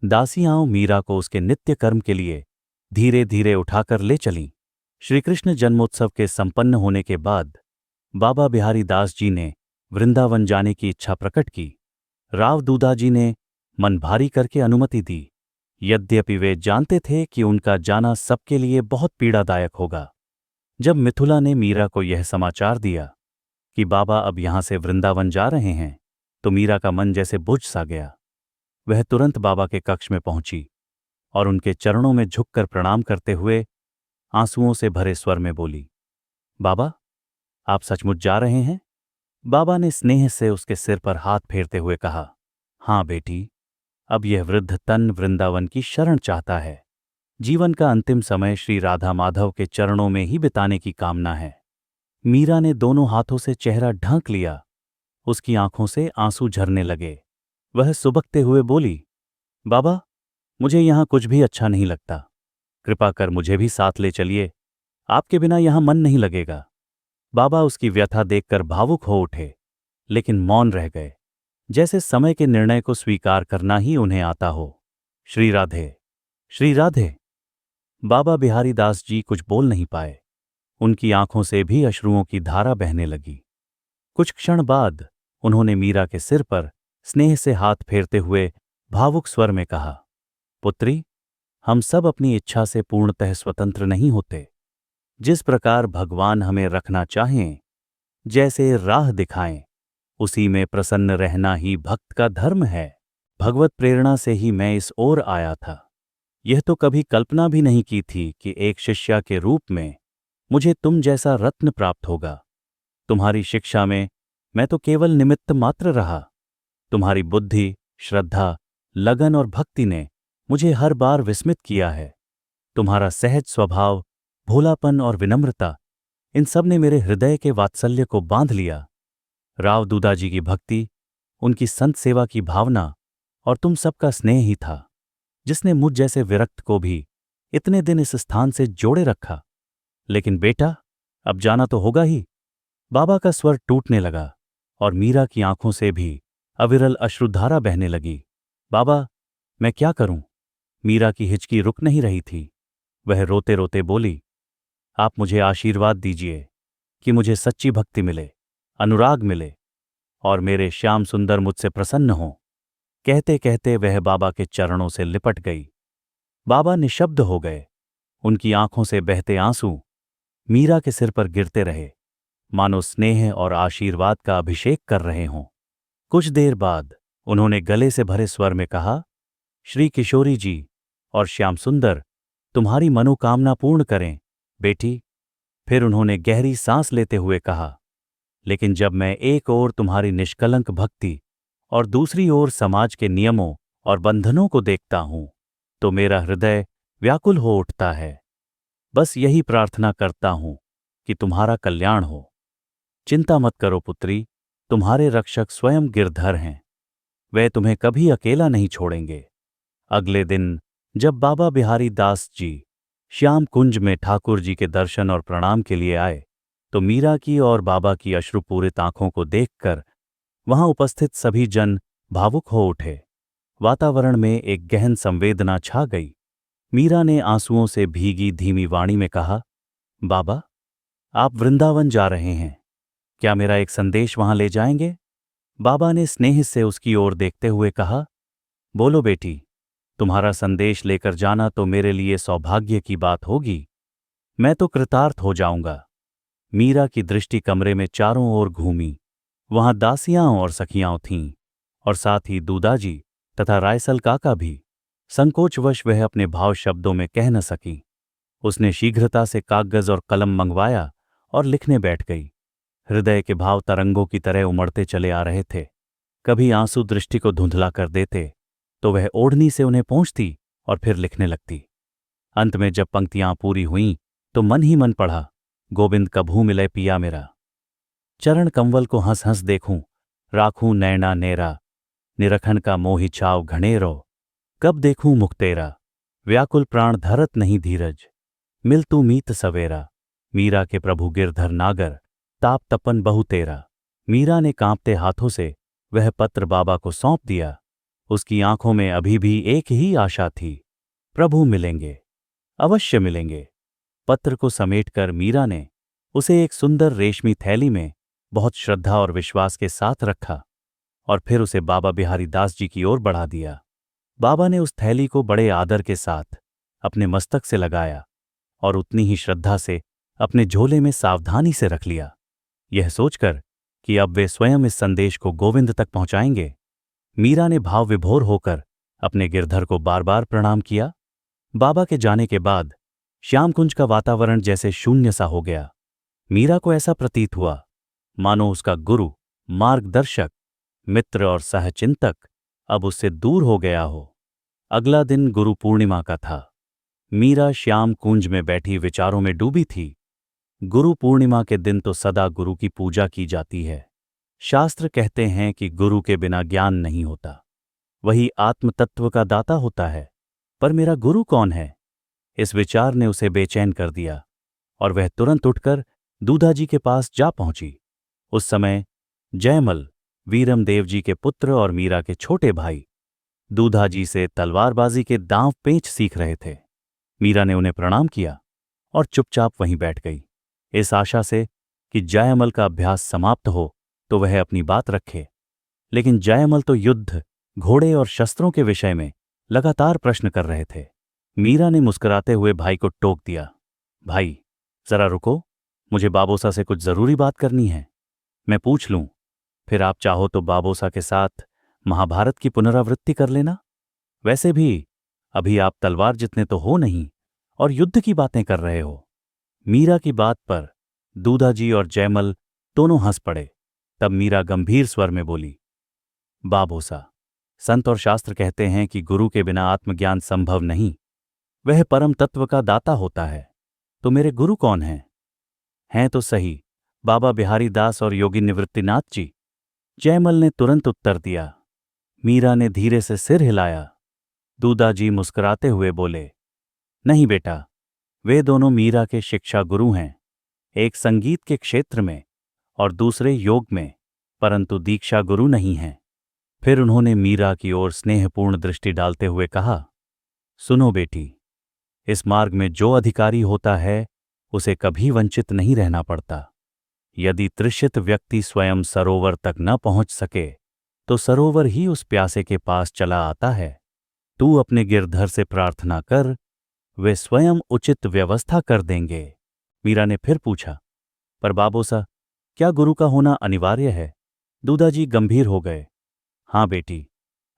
दासियां मीरा को उसके नित्य कर्म के लिए धीरे धीरे उठाकर ले चलीं। श्रीकृष्ण जन्मोत्सव के संपन्न होने के बाद बाबा बिहारी दास जी ने वृंदावन जाने की इच्छा प्रकट की। राव दूदाजी ने मन भारी करके अनुमति दी, यद्यपि वे जानते थे कि उनका जाना सबके लिए बहुत पीड़ादायक होगा। जब मिथुला ने मीरा को यह समाचार दिया कि बाबा अब यहां से वृंदावन जा रहे हैं, तो मीरा का मन जैसे बुझ सा गया। वह तुरंत बाबा के कक्ष में पहुंची और उनके चरणों में झुककर प्रणाम करते हुए आंसुओं से भरे स्वर में बोली, बाबा, आप सचमुच जा रहे हैं? बाबा ने स्नेह से उसके सिर पर हाथ फेरते हुए कहा, हां बेटी, अब यह वृद्ध तन वृंदावन की शरण चाहता है। जीवन का अंतिम समय श्री राधा माधव के चरणों में ही बिताने की कामना है। मीरा ने दोनों हाथों से चेहरा ढांक लिया। उसकी आंखों से आंसू झरने लगे। वह सुबकते हुए बोली, बाबा, मुझे यहां कुछ भी अच्छा नहीं लगता। कृपा कर मुझे भी साथ ले चलिए। आपके बिना यहां मन नहीं लगेगा। बाबा उसकी व्यथा देखकर भावुक हो उठे, लेकिन मौन रह गए, जैसे समय के निर्णय को स्वीकार करना ही उन्हें आता हो। श्री राधे, श्री राधे। बाबा बिहारी दास जी कुछ बोल नहीं पाए। उनकी आंखों से भी अश्रुओं की धारा बहने लगी। कुछ क्षण बाद उन्होंने मीरा के सिर पर स्नेह से हाथ फेरते हुए भावुक स्वर में कहा, पुत्री, हम सब अपनी इच्छा से पूर्णतः स्वतंत्र नहीं होते। जिस प्रकार भगवान हमें रखना चाहें, जैसे राह दिखाएं, उसी में प्रसन्न रहना ही भक्त का धर्म है। भगवत प्रेरणा से ही मैं इस ओर आया था। यह तो कभी कल्पना भी नहीं की थी कि एक शिष्या के रूप में मुझे तुम जैसा रत्न प्राप्त होगा। तुम्हारी शिक्षा में मैं तो केवल निमित्त मात्र रहा। तुम्हारी बुद्धि, श्रद्धा, लगन और भक्ति ने मुझे हर बार विस्मित किया है। तुम्हारा सहज स्वभाव, भोलापन और विनम्रता, इन सब ने मेरे हृदय के वात्सल्य को बांध लिया। राव दूदाजी की भक्ति, उनकी संत सेवा की भावना और तुम सबका स्नेह ही था जिसने मुझ जैसे विरक्त को भी इतने दिन इस स्थान से जोड़े रखा। लेकिन बेटा, अब जाना तो होगा ही। बाबा का स्वर टूटने लगा और मीरा की आंखों से भी अविरल अश्रुधारा बहने लगी। बाबा, मैं क्या करूं? मीरा की हिचकी रुक नहीं रही थी। वह रोते रोते बोली, आप मुझे आशीर्वाद दीजिए कि मुझे सच्ची भक्ति मिले, अनुराग मिले और मेरे श्याम सुंदर मुझसे प्रसन्न हों। कहते कहते वह बाबा के चरणों से लिपट गई। बाबा निशब्द हो गए। उनकी आंखों से बहते आंसू मीरा के सिर पर गिरते रहे, मानो स्नेह और आशीर्वाद का अभिषेक कर रहे हों। कुछ देर बाद उन्होंने गले से भरे स्वर में कहा, श्री किशोरी जी और श्याम सुंदर, तुम्हारी मनोकामना पूर्ण करें बेटी। फिर उन्होंने गहरी सांस लेते हुए कहा, लेकिन जब मैं एक ओर तुम्हारी निष्कलंक भक्ति और दूसरी ओर समाज के नियमों और बंधनों को देखता हूं, तो मेरा हृदय व्याकुल हो उठता है। बस यही प्रार्थना करता हूं कि तुम्हारा कल्याण हो। चिंता मत करो पुत्री, तुम्हारे रक्षक स्वयं गिरधर हैं। वे तुम्हें कभी अकेला नहीं छोड़ेंगे। अगले दिन जब बाबा बिहारी दास जी श्याम कुंज में ठाकुर जी के दर्शन और प्रणाम के लिए आए, तो मीरा की और बाबा की अश्रुपूरित आंखों को देखकर वहां उपस्थित सभी जन भावुक हो उठे। वातावरण में एक गहन संवेदना छा गई। मीरा ने आंसुओं से भीगी धीमी वाणी में कहा, बाबा, आप वृंदावन जा रहे हैं, क्या मेरा एक संदेश वहां ले जाएंगे? बाबा ने स्नेह से उसकी ओर देखते हुए कहा, बोलो बेटी, तुम्हारा संदेश लेकर जाना तो मेरे लिए सौभाग्य की बात होगी। मैं तो कृतार्थ हो जाऊंगा। मीरा की दृष्टि कमरे में चारों ओर घूमी। वहां दासियां और सखियां थीं और साथ ही दूदाजी तथा रायसल काका भी। संकोचवश वह अपने भाव शब्दों में कह न सकी। उसने शीघ्रता से कागज और कलम मंगवाया और लिखने बैठ गई। हृदय के भाव तरंगों की तरह उमड़ते चले आ रहे थे। कभी आंसू दृष्टि को धुंधला कर देते तो वह ओढ़नी से उन्हें पोंछती और फिर लिखने लगती। अंत में जब पंक्तियां पूरी हुईं, तो मन ही मन पढ़ा, गोविंद कभू मिले पिया मेरा। चरण कंवल को हंस हंस देखूं, राखूं नैना नेरा, निरखन का मोहि छाव घनेरो, कब देखूं मुख तेरा, व्याकुल प्राण धरत नहीं धीरज, मिल तू मीत सवेरा। मीरा के प्रभु गिरधर नागर, ताप तपन बहु तेरा। मीरा ने कांपते हाथों से वह पत्र बाबा को सौंप दिया। उसकी आंखों में अभी भी एक ही आशा थी, प्रभु मिलेंगे, अवश्य मिलेंगे। पत्र को समेटकर मीरा ने उसे एक सुंदर रेशमी थैली में बहुत श्रद्धा और विश्वास के साथ रखा और फिर उसे बाबा बिहारी दास जी की ओर बढ़ा दिया। बाबा ने उस थैली को बड़े आदर के साथ अपने मस्तक से लगाया और उतनी ही श्रद्धा से अपने झोले में सावधानी से रख लिया, यह सोचकर कि अब वे स्वयं इस संदेश को गोविंद तक पहुंचाएंगे। मीरा ने भाव विभोर होकर अपने गिरधर को बार बार प्रणाम किया। बाबा के जाने के बाद श्यामकुंज का वातावरण जैसे शून्य सा हो गया। मीरा को ऐसा प्रतीत हुआ मानो उसका गुरु, मार्गदर्शक, मित्र और सहचिंतक अब उससे दूर हो गया हो। अगला दिन गुरु पूर्णिमा का था। मीरा श्याम कुंज में बैठी विचारों में डूबी थी। गुरु पूर्णिमा के दिन तो सदा गुरु की पूजा की जाती है। शास्त्र कहते हैं कि गुरु के बिना ज्ञान नहीं होता, वही आत्म तत्व का दाता होता है। पर मेरा गुरु कौन है? इस विचार ने उसे बेचैन कर दिया और वह तुरंत उठकर दूधाजी के पास जा पहुंची। उस समय जयमल वीरमदेव जी के पुत्र और मीरा के छोटे भाई दूधाजी से तलवारबाजी के दांव पेंच सीख रहे थे। मीरा ने उन्हें प्रणाम किया और चुपचाप वहीं बैठ गई, इस आशा से कि जयमल का अभ्यास समाप्त हो तो वह अपनी बात रखे। लेकिन जयमल तो युद्ध, घोड़े और शस्त्रों के विषय में लगातार प्रश्न कर रहे थे। मीरा ने मुस्कुराते हुए भाई को टोक दिया, भाई जरा रुको, मुझे बाबोसा से कुछ जरूरी बात करनी है। मैं पूछ लूं, फिर आप चाहो तो बाबोसा के साथ महाभारत की पुनरावृत्ति कर लेना। वैसे भी अभी आप तलवार जितने तो हो नहीं और युद्ध की बातें कर रहे हो। मीरा की बात पर दूधाजी और जयमल दोनों हंस पड़े। तब मीरा गंभीर स्वर में बोली, बाबोसा, संत और शास्त्र कहते हैं कि गुरु के बिना आत्मज्ञान संभव नहीं, वह परम तत्व का दाता होता है। तो मेरे गुरु कौन हैं? हैं तो सही बाबा बिहारी दास और योगी निवृत्तिनाथ जी। जयमल ने तुरंत उत्तर दिया। मीरा ने धीरे से सिर हिलाया। दूधाजी मुस्कुराते हुए बोले, नहीं बेटा, वे दोनों मीरा के शिक्षा गुरु हैं, एक संगीत के क्षेत्र में और दूसरे योग में, परंतु दीक्षा गुरु नहीं हैं। फिर उन्होंने मीरा की ओर स्नेहपूर्ण दृष्टि डालते हुए कहा, सुनो बेटी, इस मार्ग में जो अधिकारी होता है उसे कभी वंचित नहीं रहना पड़ता। यदि तृषित व्यक्ति स्वयं सरोवर तक न पहुंच सके तो सरोवर ही उस प्यासे के पास चला आता है। तू अपने गिरधर से प्रार्थना कर, वे स्वयं उचित व्यवस्था कर देंगे। मीरा ने फिर पूछा, पर बाबोसा, क्या गुरु का होना अनिवार्य है? दूधाजी गंभीर हो गए। हाँ बेटी,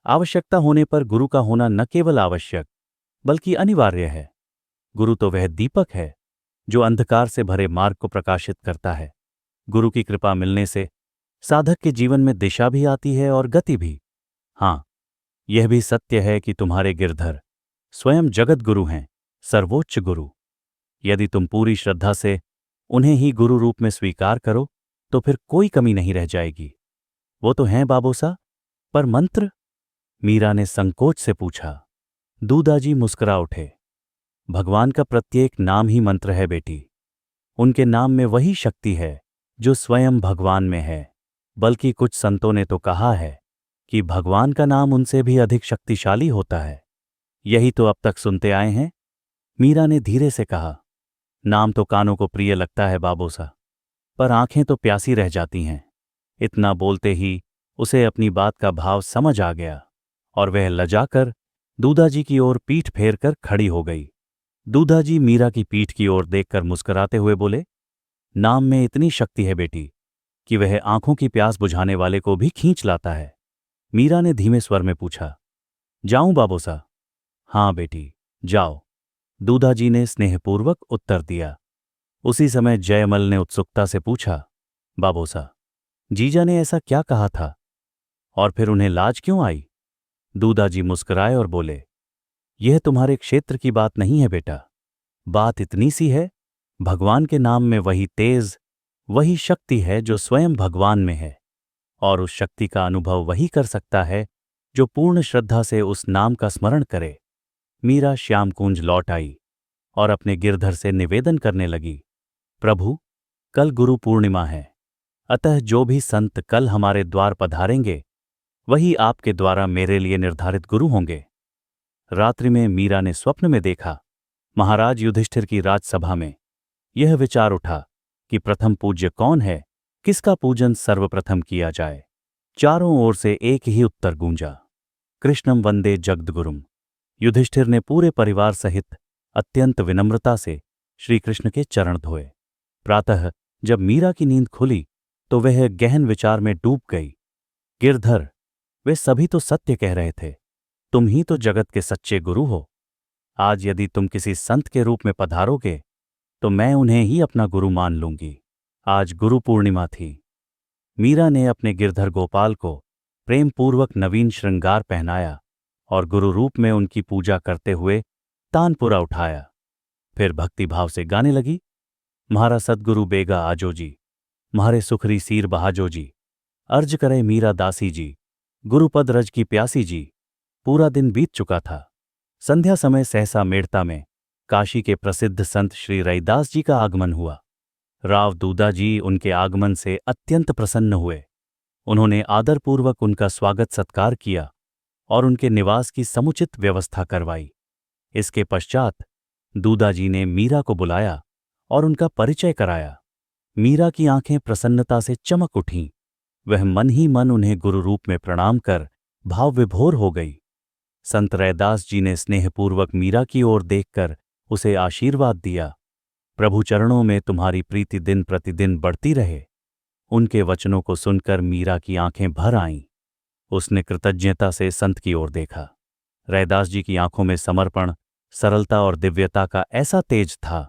आवश्यकता होने पर गुरु का होना न केवल आवश्यक बल्कि अनिवार्य है। गुरु तो वह दीपक है जो अंधकार से भरे मार्ग को प्रकाशित करता है। गुरु की कृपा मिलने से साधक के जीवन में दिशा भी आती है और गति भी। हाँ, यह भी सत्य है कि तुम्हारे गिरधर स्वयं जगत गुरु हैं, सर्वोच्च गुरु। यदि तुम पूरी श्रद्धा से उन्हें ही गुरु रूप में स्वीकार करो तो फिर कोई कमी नहीं रह जाएगी। वो तो हैं बाबोसा, पर मंत्र? मीरा ने संकोच से पूछा। दूधाजी मुस्कुरा उठे। भगवान का प्रत्येक नाम ही मंत्र है बेटी। उनके नाम में वही शक्ति है जो स्वयं भगवान में है। बल्कि कुछ संतों ने तो कहा है कि भगवान का नाम उनसे भी अधिक शक्तिशाली होता है। यही तो अब तक सुनते आए हैं। मीरा ने धीरे से कहा, नाम तो कानों को प्रिय लगता है बाबोसा, पर आंखें तो प्यासी रह जाती हैं। इतना बोलते ही उसे अपनी बात का भाव समझ आ गया और वह लजाकर दूधाजी की ओर पीठ फेरकर खड़ी हो गई। दूधाजी मीरा की पीठ की ओर देखकर मुस्कुराते हुए बोले, नाम में इतनी शक्ति है बेटी कि वह आंखों की प्यास बुझाने वाले को भी खींच लाता है। मीरा ने धीमे स्वर में पूछा, जाऊं बाबोसा? हाँ बेटी, जाओ, दूधाजी ने स्नेहपूर्वक उत्तर दिया। उसी समय जयमल ने उत्सुकता से पूछा, बाबोसा, जीजा ने ऐसा क्या कहा था और फिर उन्हें लाज क्यों आई? दूधाजी मुस्कुराए और बोले, यह तुम्हारे क्षेत्र की बात नहीं है बेटा। बात इतनी सी है भगवान के नाम में वही तेज, वही शक्ति है जो स्वयं भगवान में है, और उस शक्ति का अनुभव वही कर सकता है जो पूर्ण श्रद्धा से उस नाम का स्मरण करे। मीरा श्यामकुंज लौट आई और अपने गिरधर से निवेदन करने लगी, प्रभु, कल गुरु पूर्णिमा है, अतः जो भी संत कल हमारे द्वार पधारेंगे वही आपके द्वारा मेरे लिए निर्धारित गुरु होंगे। रात्रि में मीरा ने स्वप्न में देखा, महाराज युधिष्ठिर की राजसभा में यह विचार उठा कि प्रथम पूज्य कौन है, किसका पूजन सर्वप्रथम किया जाए। चारों ओर से एक ही उत्तर गूंजा, कृष्णम वंदे जगद्गुरुम। युधिष्ठिर ने पूरे परिवार सहित अत्यंत विनम्रता से श्री कृष्ण के चरण धोए। प्रातः जब मीरा की नींद खुली तो वह गहन विचार में डूब गई। गिरधर, वे सभी तो सत्य कह रहे थे, तुम ही तो जगत के सच्चे गुरु हो। आज यदि तुम किसी संत के रूप में पधारोगे तो मैं उन्हें ही अपना गुरु मान लूंगी। आज गुरु पूर्णिमा थी। मीरा ने अपने गिरधर गोपाल को प्रेम पूर्वक नवीन श्रृंगार पहनाया और गुरु रूप में उनकी पूजा करते हुए तानपुरा उठाया। फिर भक्तिभाव से गाने लगी, म्हारा सद्गुरु बेगा आजो जी, म्हारे सुखरी सीर बहाजो जी, अर्ज करे मीरा दासी जी, गुरुपद रज की प्यासी जी। पूरा दिन बीत चुका था। संध्या समय सहसा मेड़ता में काशी के प्रसिद्ध संत श्री रैदास जी का आगमन हुआ। राव दूदा जी उनके आगमन से अत्यंत प्रसन्न हुए। उन्होंने आदरपूर्वक उनका स्वागत सत्कार किया और उनके निवास की समुचित व्यवस्था करवाई। इसके पश्चात दूदा जी ने मीरा को बुलाया और उनका परिचय कराया। मीरा की आंखें प्रसन्नता से चमक उठीं। वह मन ही मन उन्हें गुरु रूप में प्रणाम कर भाव विभोर हो गई। संत रैदास जी ने स्नेहपूर्वक मीरा की ओर देखकर उसे आशीर्वाद दिया, प्रभु चरणों में तुम्हारी प्रीति दिन प्रतिदिन बढ़ती रहे। उनके वचनों को सुनकर मीरा की आंखें भर आईं। उसने कृतज्ञता से संत की ओर देखा। रैदास जी की आंखों में समर्पण, सरलता और दिव्यता का ऐसा तेज था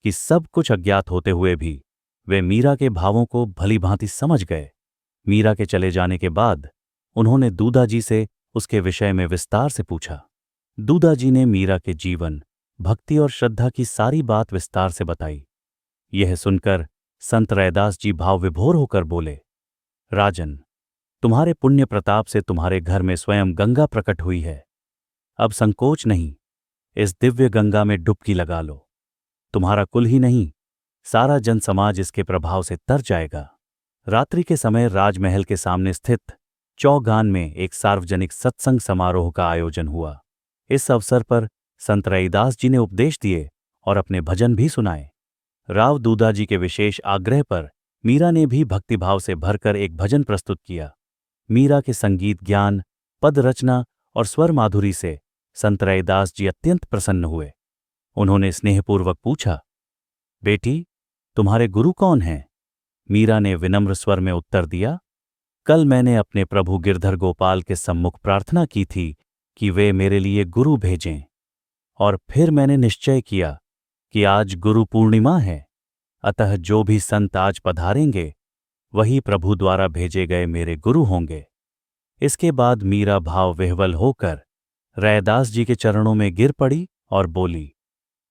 कि सब कुछ अज्ञात होते हुए भी वे मीरा के भावों को भली भांति समझ गए। मीरा के चले जाने के बाद उन्होंने दूदा जी से उसके विषय में विस्तार से पूछा। दूदा जी ने मीरा के जीवन, भक्ति और श्रद्धा की सारी बात विस्तार से बताई। यह सुनकर संत रैदास जी भाव विभोर होकर बोले, राजन, तुम्हारे पुण्य प्रताप से तुम्हारे घर में स्वयं गंगा प्रकट हुई है। अब संकोच नहीं, इस दिव्य गंगा में डुबकी लगा लो। तुम्हारा कुल ही नहीं, सारा जन समाज इसके प्रभाव से तर जाएगा। रात्रि के समय राजमहल के सामने स्थित चौगान में एक सार्वजनिक सत्संग समारोह का आयोजन हुआ। इस अवसर पर संत रैदास जी ने उपदेश दिए और अपने भजन भी सुनाए। राव दूदा जी के विशेष आग्रह पर मीरा ने भी भक्तिभाव से भरकर एक भजन प्रस्तुत किया। मीरा के संगीत ज्ञान, पद रचना और स्वर माधुरी से संत रैदास जी अत्यंत प्रसन्न हुए। उन्होंने स्नेहपूर्वक पूछा, बेटी, तुम्हारे गुरु कौन हैं? मीरा ने विनम्र स्वर में उत्तर दिया, कल मैंने अपने प्रभु गिरधर गोपाल के सम्मुख प्रार्थना की थी कि वे मेरे लिए गुरु भेजें, और फिर मैंने निश्चय किया कि आज गुरु पूर्णिमा है, अतः जो भी संत आज पधारेंगे वही प्रभु द्वारा भेजे गए मेरे गुरु होंगे। इसके बाद मीरा भाव विह्वल होकर रैदास जी के चरणों में गिर पड़ी और बोली,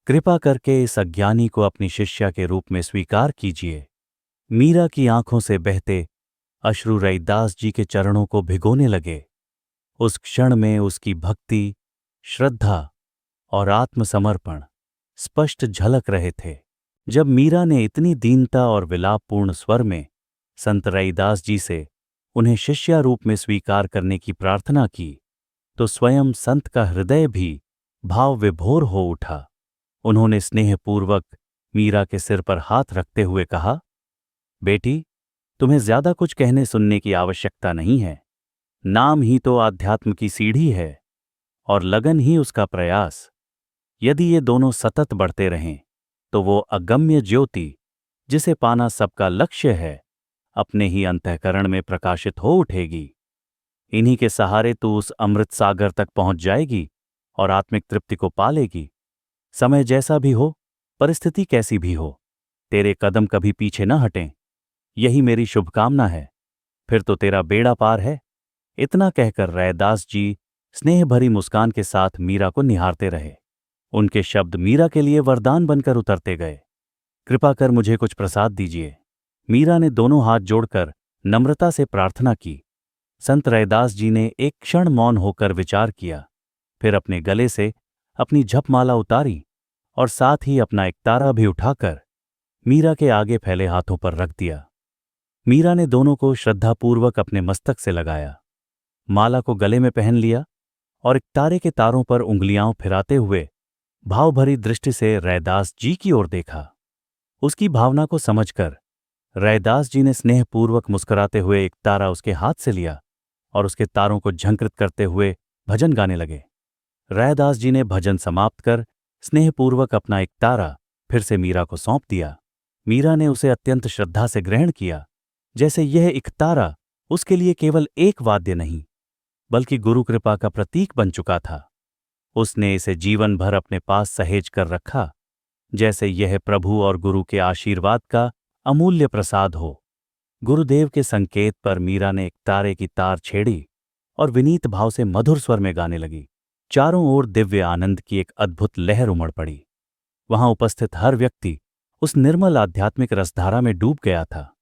कृपा करके इस अज्ञानी को अपनी शिष्या के रूप में स्वीकार कीजिए। मीरा की आंखों से बहते अश्रु रैदास जी के चरणों को भिगोने लगे। उस क्षण में उसकी भक्ति, श्रद्धा और आत्मसमर्पण स्पष्ट झलक रहे थे। जब मीरा ने इतनी दीनता और विलापपूर्ण स्वर में संत रैदास जी से उन्हें शिष्या रूप में स्वीकार करने की प्रार्थना की तो स्वयं संत का हृदय भी भाव विभोर हो उठा। उन्होंने स्नेहपूर्वक मीरा के सिर पर हाथ रखते हुए कहा, बेटी, तुम्हें ज्यादा कुछ कहने सुनने की आवश्यकता नहीं है। नाम ही तो आध्यात्म की सीढ़ी है और लगन ही उसका प्रयास। यदि ये दोनों सतत बढ़ते रहें तो वो अगम्य ज्योति, जिसे पाना सबका लक्ष्य है, अपने ही अंतःकरण में प्रकाशित हो उठेगी। इन्हीं के सहारे तू उस अमृत सागर तक पहुंच जाएगी और आत्मिक तृप्ति को पालेगी। समय जैसा भी हो, परिस्थिति कैसी भी हो, तेरे कदम कभी पीछे न हटें, यही मेरी शुभकामना है। फिर तो तेरा बेड़ा पार है। इतना कहकर रैदास जी स्नेह भरी मुस्कान के साथ मीरा को निहारते रहे। उनके शब्द मीरा के लिए वरदान बनकर उतरते गए। कृपा कर मुझे कुछ प्रसाद दीजिए। मीरा ने दोनों हाथ जोड़कर नम्रता से प्रार्थना की। संत रैदास जी ने एक क्षण मौन होकर विचार किया, फिर अपने गले से अपनी जपमाला उतारी और साथ ही अपना एक तारा भी उठाकर मीरा के आगे फैले हाथों पर रख दिया। मीरा ने दोनों को श्रद्धापूर्वक अपने मस्तक से लगाया, माला को गले में पहन लिया और एक तारे के तारों पर उंगलियां फिराते हुए भावभरी दृष्टि से रैदास जी की ओर देखा। उसकी भावना को समझकर रैदास जी ने स्नेहपूर्वक मुस्कुराते हुए एक तारा उसके हाथ से लिया और उसके तारों को झंकृत करते हुए भजन गाने लगे। रैदास जी ने भजन समाप्त कर स्नेहपूर्वक अपना एक तारा फिर से मीरा को सौंप दिया। मीरा ने उसे अत्यंत श्रद्धा से ग्रहण किया, जैसे यह एक तारा उसके लिए केवल एक वाद्य नहीं बल्कि गुरु कृपा का प्रतीक बन चुका था। उसने इसे जीवन भर अपने पास सहेज कर रखा, जैसे यह प्रभु और गुरु के आशीर्वाद का अमूल्य प्रसाद हो। गुरुदेव के संकेत पर मीरा ने एक तारे की तार छेड़ी और विनीत भाव से मधुर स्वर में गाने लगी। चारों ओर दिव्य आनंद की एक अद्भुत लहर उमड़ पड़ी। वहां उपस्थित हर व्यक्ति उस निर्मल आध्यात्मिक रसधारा में डूब गया था।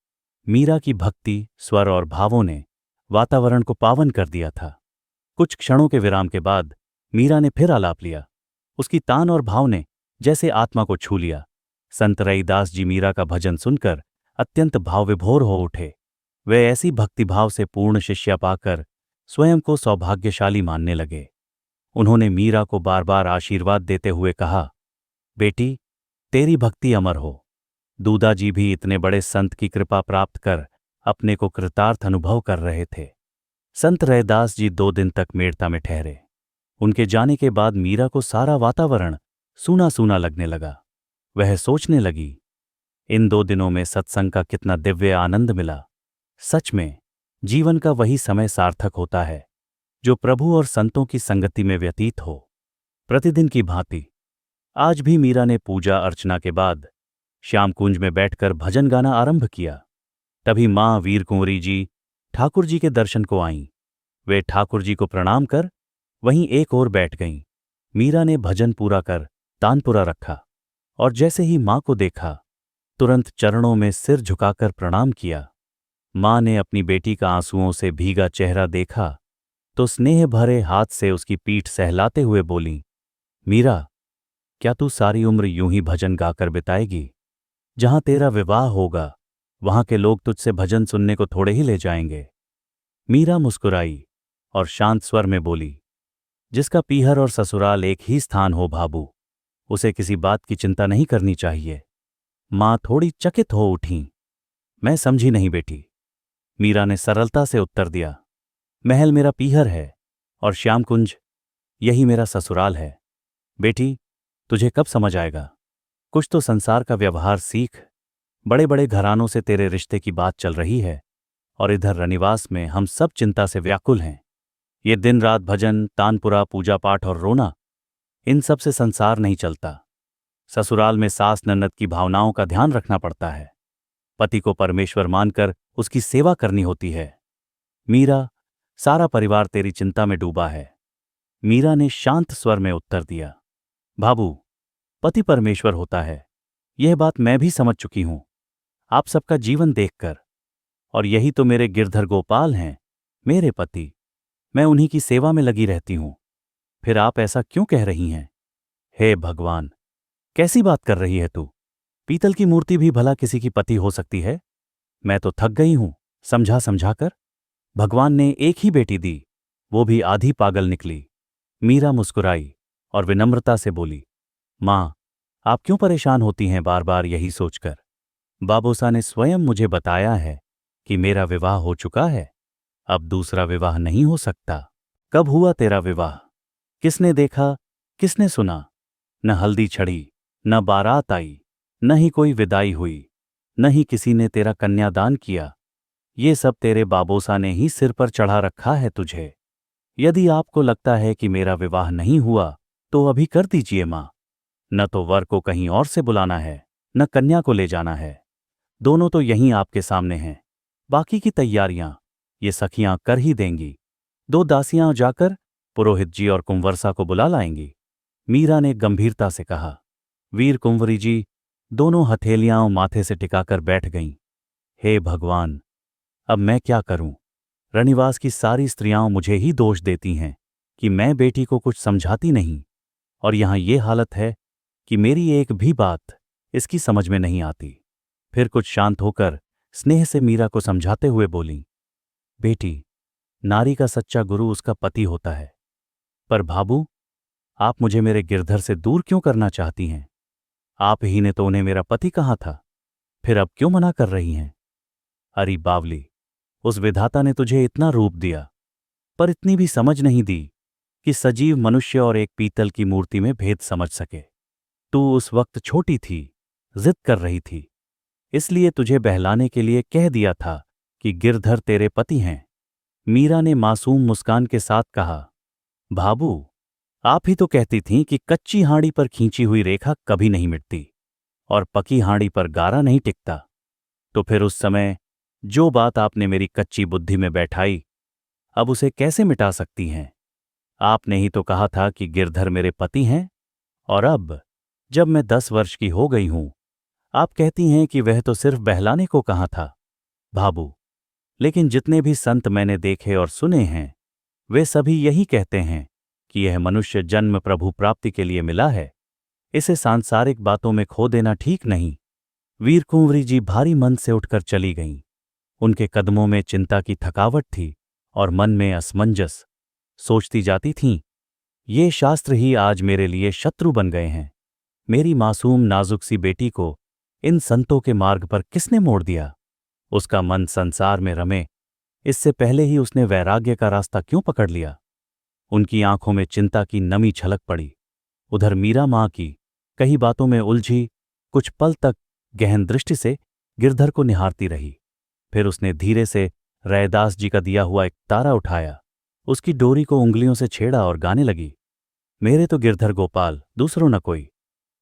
मीरा की भक्ति, स्वर और भावों ने वातावरण को पावन कर दिया था। कुछ क्षणों के विराम के बाद मीरा ने फिर आलाप लिया। उसकी तान और भाव ने जैसे आत्मा को छू लिया। संत रैदास जी मीरा का भजन सुनकर अत्यंत भावविभोर हो उठे। वे ऐसी भक्तिभाव से पूर्ण शिष्या पाकर स्वयं को सौभाग्यशाली मानने लगे। उन्होंने मीरा को बार बार आशीर्वाद देते हुए कहा, बेटी, तेरी भक्ति अमर हो। दूदा जी भी इतने बड़े संत की कृपा प्राप्त कर अपने को कृतार्थ अनुभव कर रहे थे। संत रैदास जी 2 दिन तक मेड़ता में ठहरे। उनके जाने के बाद मीरा को सारा वातावरण सूना सूना लगने लगा। वह सोचने लगी, इन 2 दिनों में सत्संग का कितना दिव्य आनंद मिला। सच में जीवन का वही समय सार्थक होता है जो प्रभु और संतों की संगति में व्यतीत हो। प्रतिदिन की भांति आज भी मीरा ने पूजा अर्चना के बाद श्याम कुंज में बैठकर भजन गाना आरंभ किया। तभी मां वीर कुंवरी जी ठाकुर जी के दर्शन को आईं। वे ठाकुर जी को प्रणाम कर वहीं एक ओर बैठ गईं। मीरा ने भजन पूरा कर तानपुरा रखा और जैसे ही मां को देखा तुरंत चरणों में सिर झुकाकर प्रणाम किया। मां ने अपनी बेटी का आंसुओं से भीगा चेहरा देखा तो स्नेह भरे हाथ से उसकी पीठ सहलाते हुए बोलीं, मीरा, क्या तू सारी उम्र यूं ही भजन गाकर बिताएगी? जहां तेरा विवाह होगा वहां के लोग तुझसे भजन सुनने को थोड़े ही ले जाएंगे। मीरा मुस्कुराई और शांत स्वर में बोली, जिसका पीहर और ससुराल एक ही स्थान हो भाबू, उसे किसी बात की चिंता नहीं करनी चाहिए। मां थोड़ी चकित हो उठीं। मैं समझी नहीं बेटी। मीरा ने सरलता से उत्तर दिया, महल मेरा पीहर है और श्यामकुंज यही मेरा ससुराल है। बेटी, तुझे कब समझ आएगा? कुछ तो संसार का व्यवहार सीख। बड़े बड़े घरानों से तेरे रिश्ते की बात चल रही है और इधर रनिवास में हम सब चिंता से व्याकुल हैं। ये दिन रात भजन, तानपुरा, पूजा पाठ और रोना, इन सब से संसार नहीं चलता। ससुराल में सास ननद की भावनाओं का ध्यान रखना पड़ता है। पति को परमेश्वर मानकर उसकी सेवा करनी होती है। मीरा, सारा परिवार तेरी चिंता में डूबा है। मीरा ने शांत स्वर में उत्तर दिया, भाबू, पति परमेश्वर होता है, यह बात मैं भी समझ चुकी हूं आप सबका जीवन देखकर। और यही तो मेरे गिरधर गोपाल हैं, मेरे पति। मैं उन्हीं की सेवा में लगी रहती हूं। फिर आप ऐसा क्यों कह रही हैं? हे भगवान, कैसी बात कर रही है तू? पीतल की मूर्ति भी भला किसी की पति हो सकती है? मैं तो थक गई हूं समझा समझा कर। भगवान ने एक ही बेटी दी, वो भी आधी पागल निकली। मीरा मुस्कुराई और विनम्रता से बोली, मां, आप क्यों परेशान होती हैं बार बार यही सोचकर? बाबोसा ने स्वयं मुझे बताया है कि मेरा विवाह हो चुका है, अब दूसरा विवाह नहीं हो सकता। कब हुआ तेरा विवाह? किसने देखा, किसने सुना? न हल्दी छड़ी, न बारात आई, न ही कोई विदाई हुई, न ही किसी ने तेरा कन्यादान किया। ये सब तेरे बाबोसा ने ही सिर पर चढ़ा रखा है तुझे। यदि आपको लगता है कि मेरा विवाह नहीं हुआ तो अभी कर दीजिए मां। न तो वर को कहीं और से बुलाना है, न कन्या को ले जाना है। दोनों तो यहीं आपके सामने हैं। बाकी की तैयारियां ये सखियां कर ही देंगी। 2 दासियां जाकर पुरोहित जी और कुंवरसा को बुला लाएंगी। मीरा ने गंभीरता से कहा, वीर कुंवरी जी, दोनों हथेलियां माथे से टिकाकर बैठ गईं। हे भगवान, अब मैं क्या करूं? रनिवास की सारी स्त्रियां मुझे ही दोष देती हैं कि मैं बेटी को कुछ समझाती नहीं, और यहां ये हालत है कि मेरी एक भी बात इसकी समझ में नहीं आती। फिर कुछ शांत होकर स्नेह से मीरा को समझाते हुए बोली, बेटी, नारी का सच्चा गुरु उसका पति होता है। पर भाबू, आप मुझे मेरे गिरधर से दूर क्यों करना चाहती हैं? आप ही ने तो उन्हें मेरा पति कहा था, फिर अब क्यों मना कर रही हैं? अरे बावली, उस विधाता ने तुझे इतना रूप दिया, पर इतनी भी समझ नहीं दी कि सजीव मनुष्य और एक पीतल की मूर्ति में भेद समझ सके। तू उस वक्त छोटी थी, जिद कर रही थी, इसलिए तुझे बहलाने के लिए कह दिया था कि गिरधर तेरे पति हैं। मीरा ने मासूम मुस्कान के साथ कहा, भाबू, आप ही तो कहती थीं कि कच्ची हांडी पर खींची हुई रेखा कभी नहीं मिटती और पकी हांडी पर गारा नहीं टिकता। तो फिर उस समय जो बात आपने मेरी कच्ची बुद्धि में बैठाई, अब उसे कैसे मिटा सकती हैं? आपने ही तो कहा था कि गिरधर मेरे पति हैं, और अब जब मैं 10 वर्ष की हो गई हूं, आप कहती हैं कि वह तो सिर्फ बहलाने को कहा था। भाबू, लेकिन जितने भी संत मैंने देखे और सुने हैं, वे सभी यही कहते हैं कि यह मनुष्य जन्म प्रभु प्राप्ति के लिए मिला है, इसे सांसारिक बातों में खो देना ठीक नहीं। वीर कुंवरी जी भारी मन से उठकर चली गईं। उनके कदमों में चिंता की थकावट थी और मन में असमंजस। सोचती जाती थीं, ये शास्त्र ही आज मेरे लिए शत्रु बन गए हैं। मेरी मासूम नाजुक सी बेटी को इन संतों के मार्ग पर किसने मोड़ दिया? उसका मन संसार में रमे, इससे पहले ही उसने वैराग्य का रास्ता क्यों पकड़ लिया? उनकी आंखों में चिंता की नमी छलक पड़ी। उधर मीरा मां की कई बातों में उलझी कुछ पल तक गहन दृष्टि से गिरधर को निहारती रही। फिर उसने धीरे से रैदास जी का दिया हुआ एक तारा उठाया, उसकी डोरी को उंगलियों से छेड़ा और गाने लगी, मेरे तो गिरधर गोपाल दूसरों न कोई,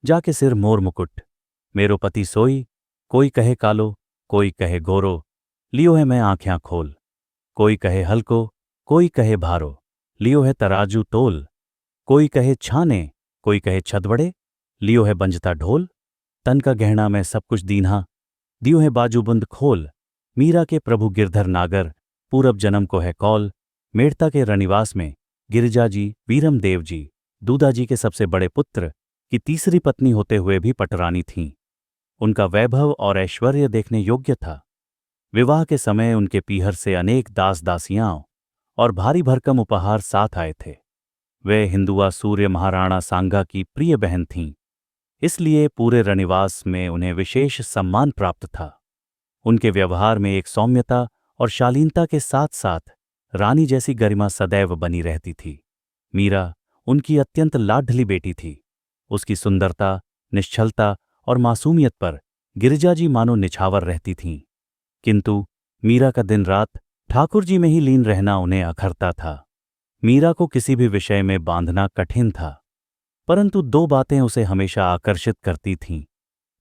जाके सिर मोर मुकुट, मेरो पति सोई, कोई कहे कालो, कोई कहे गोरो, लियो है मैं आंखें खोल, कोई कहे हल्को, कोई कहे भारो, लियो है तराजू तोल, कोई कहे छाने, कोई कहे छदवड़े, लियो है बंजता ढोल, तन का गहना मैं सब कुछ दीन्हा, दियो है बाजूबंद खोल। मीरा के प्रभु गिरधर नागर, पूरब जन्म को है कौल। मेड़ता के रनिवास में गिरिजा जी, वीरम देव जी, दूदा जी के सबसे बड़े पुत्र की तीसरी पत्नी होते हुए भी पटरानी थीं। उनका वैभव और ऐश्वर्य देखने योग्य था। विवाह के समय उनके पीहर से अनेक दास दासियां और भारी भरकम उपहार साथ आए थे। वे हिंदुआ सूर्य महाराणा सांगा की प्रिय बहन थीं, इसलिए पूरे रनिवास में उन्हें विशेष सम्मान प्राप्त था। उनके व्यवहार में एक सौम्यता और शालीनता के साथ साथ रानी जैसी गरिमा सदैव बनी रहती थी। मीरा उनकी अत्यंत लाडली बेटी थी। उसकी सुंदरता, निश्चलता और मासूमियत पर गिरिजा जी मानो निछावर रहती थीं। किंतु मीरा का दिन रात ठाकुर जी में ही लीन रहना उन्हें अखरता था। मीरा को किसी भी विषय में बांधना कठिन था, परंतु दो बातें उसे हमेशा आकर्षित करती थीं,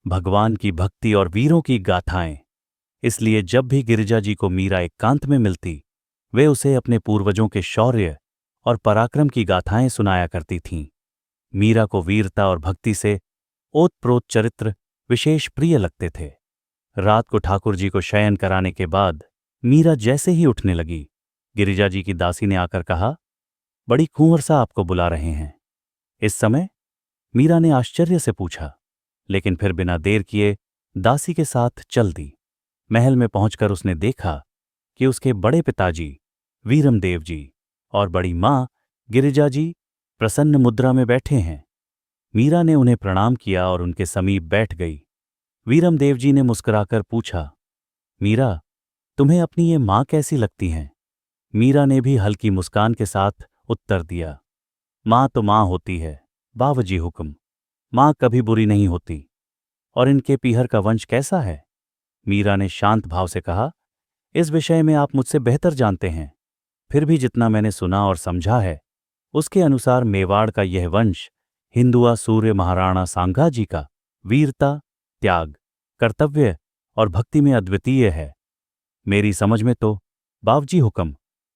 भगवान की भक्ति और वीरों की गाथाएं। इसलिए जब भी गिरिजा जी को मीरा एकांत में मिलती, वे उसे अपने पूर्वजों के शौर्य और पराक्रम की गाथाएं सुनाया करती थीं। मीरा को वीरता और भक्ति से ओतप्रोत चरित्र विशेष प्रिय लगते थे। रात को ठाकुर जी को शयन कराने के बाद मीरा जैसे ही उठने लगी, गिरिजा जी की दासी ने आकर कहा, बड़ी कुंवर सा आपको बुला रहे हैं। इस समय? मीरा ने आश्चर्य से पूछा, लेकिन फिर बिना देर किए दासी के साथ चल दी। महल में पहुंचकर उसने देखा कि उसके बड़े पिताजी वीरम देव जी और बड़ी मां गिरिजा जी प्रसन्न मुद्रा में बैठे हैं। मीरा ने उन्हें प्रणाम किया और उनके समीप बैठ गई। वीरम देव जी ने मुस्कुराकर पूछा, मीरा, तुम्हें अपनी ये मां कैसी लगती हैं? मीरा ने भी हल्की मुस्कान के साथ उत्तर दिया, मां तो मां होती है, बावजी हुक्म, मां कभी बुरी नहीं होती। और इनके पीहर का वंश कैसा है? मीरा ने शांत भाव से कहा, इस विषय में आप मुझसे बेहतर जानते हैं। फिर भी जितना मैंने सुना और समझा है, उसके अनुसार मेवाड़ का यह वंश हिंदुआ सूर्य महाराणा सांगा जी का वीरता, त्याग, कर्तव्य और भक्ति में अद्वितीय है। मेरी समझ में तो बावजी हुक्म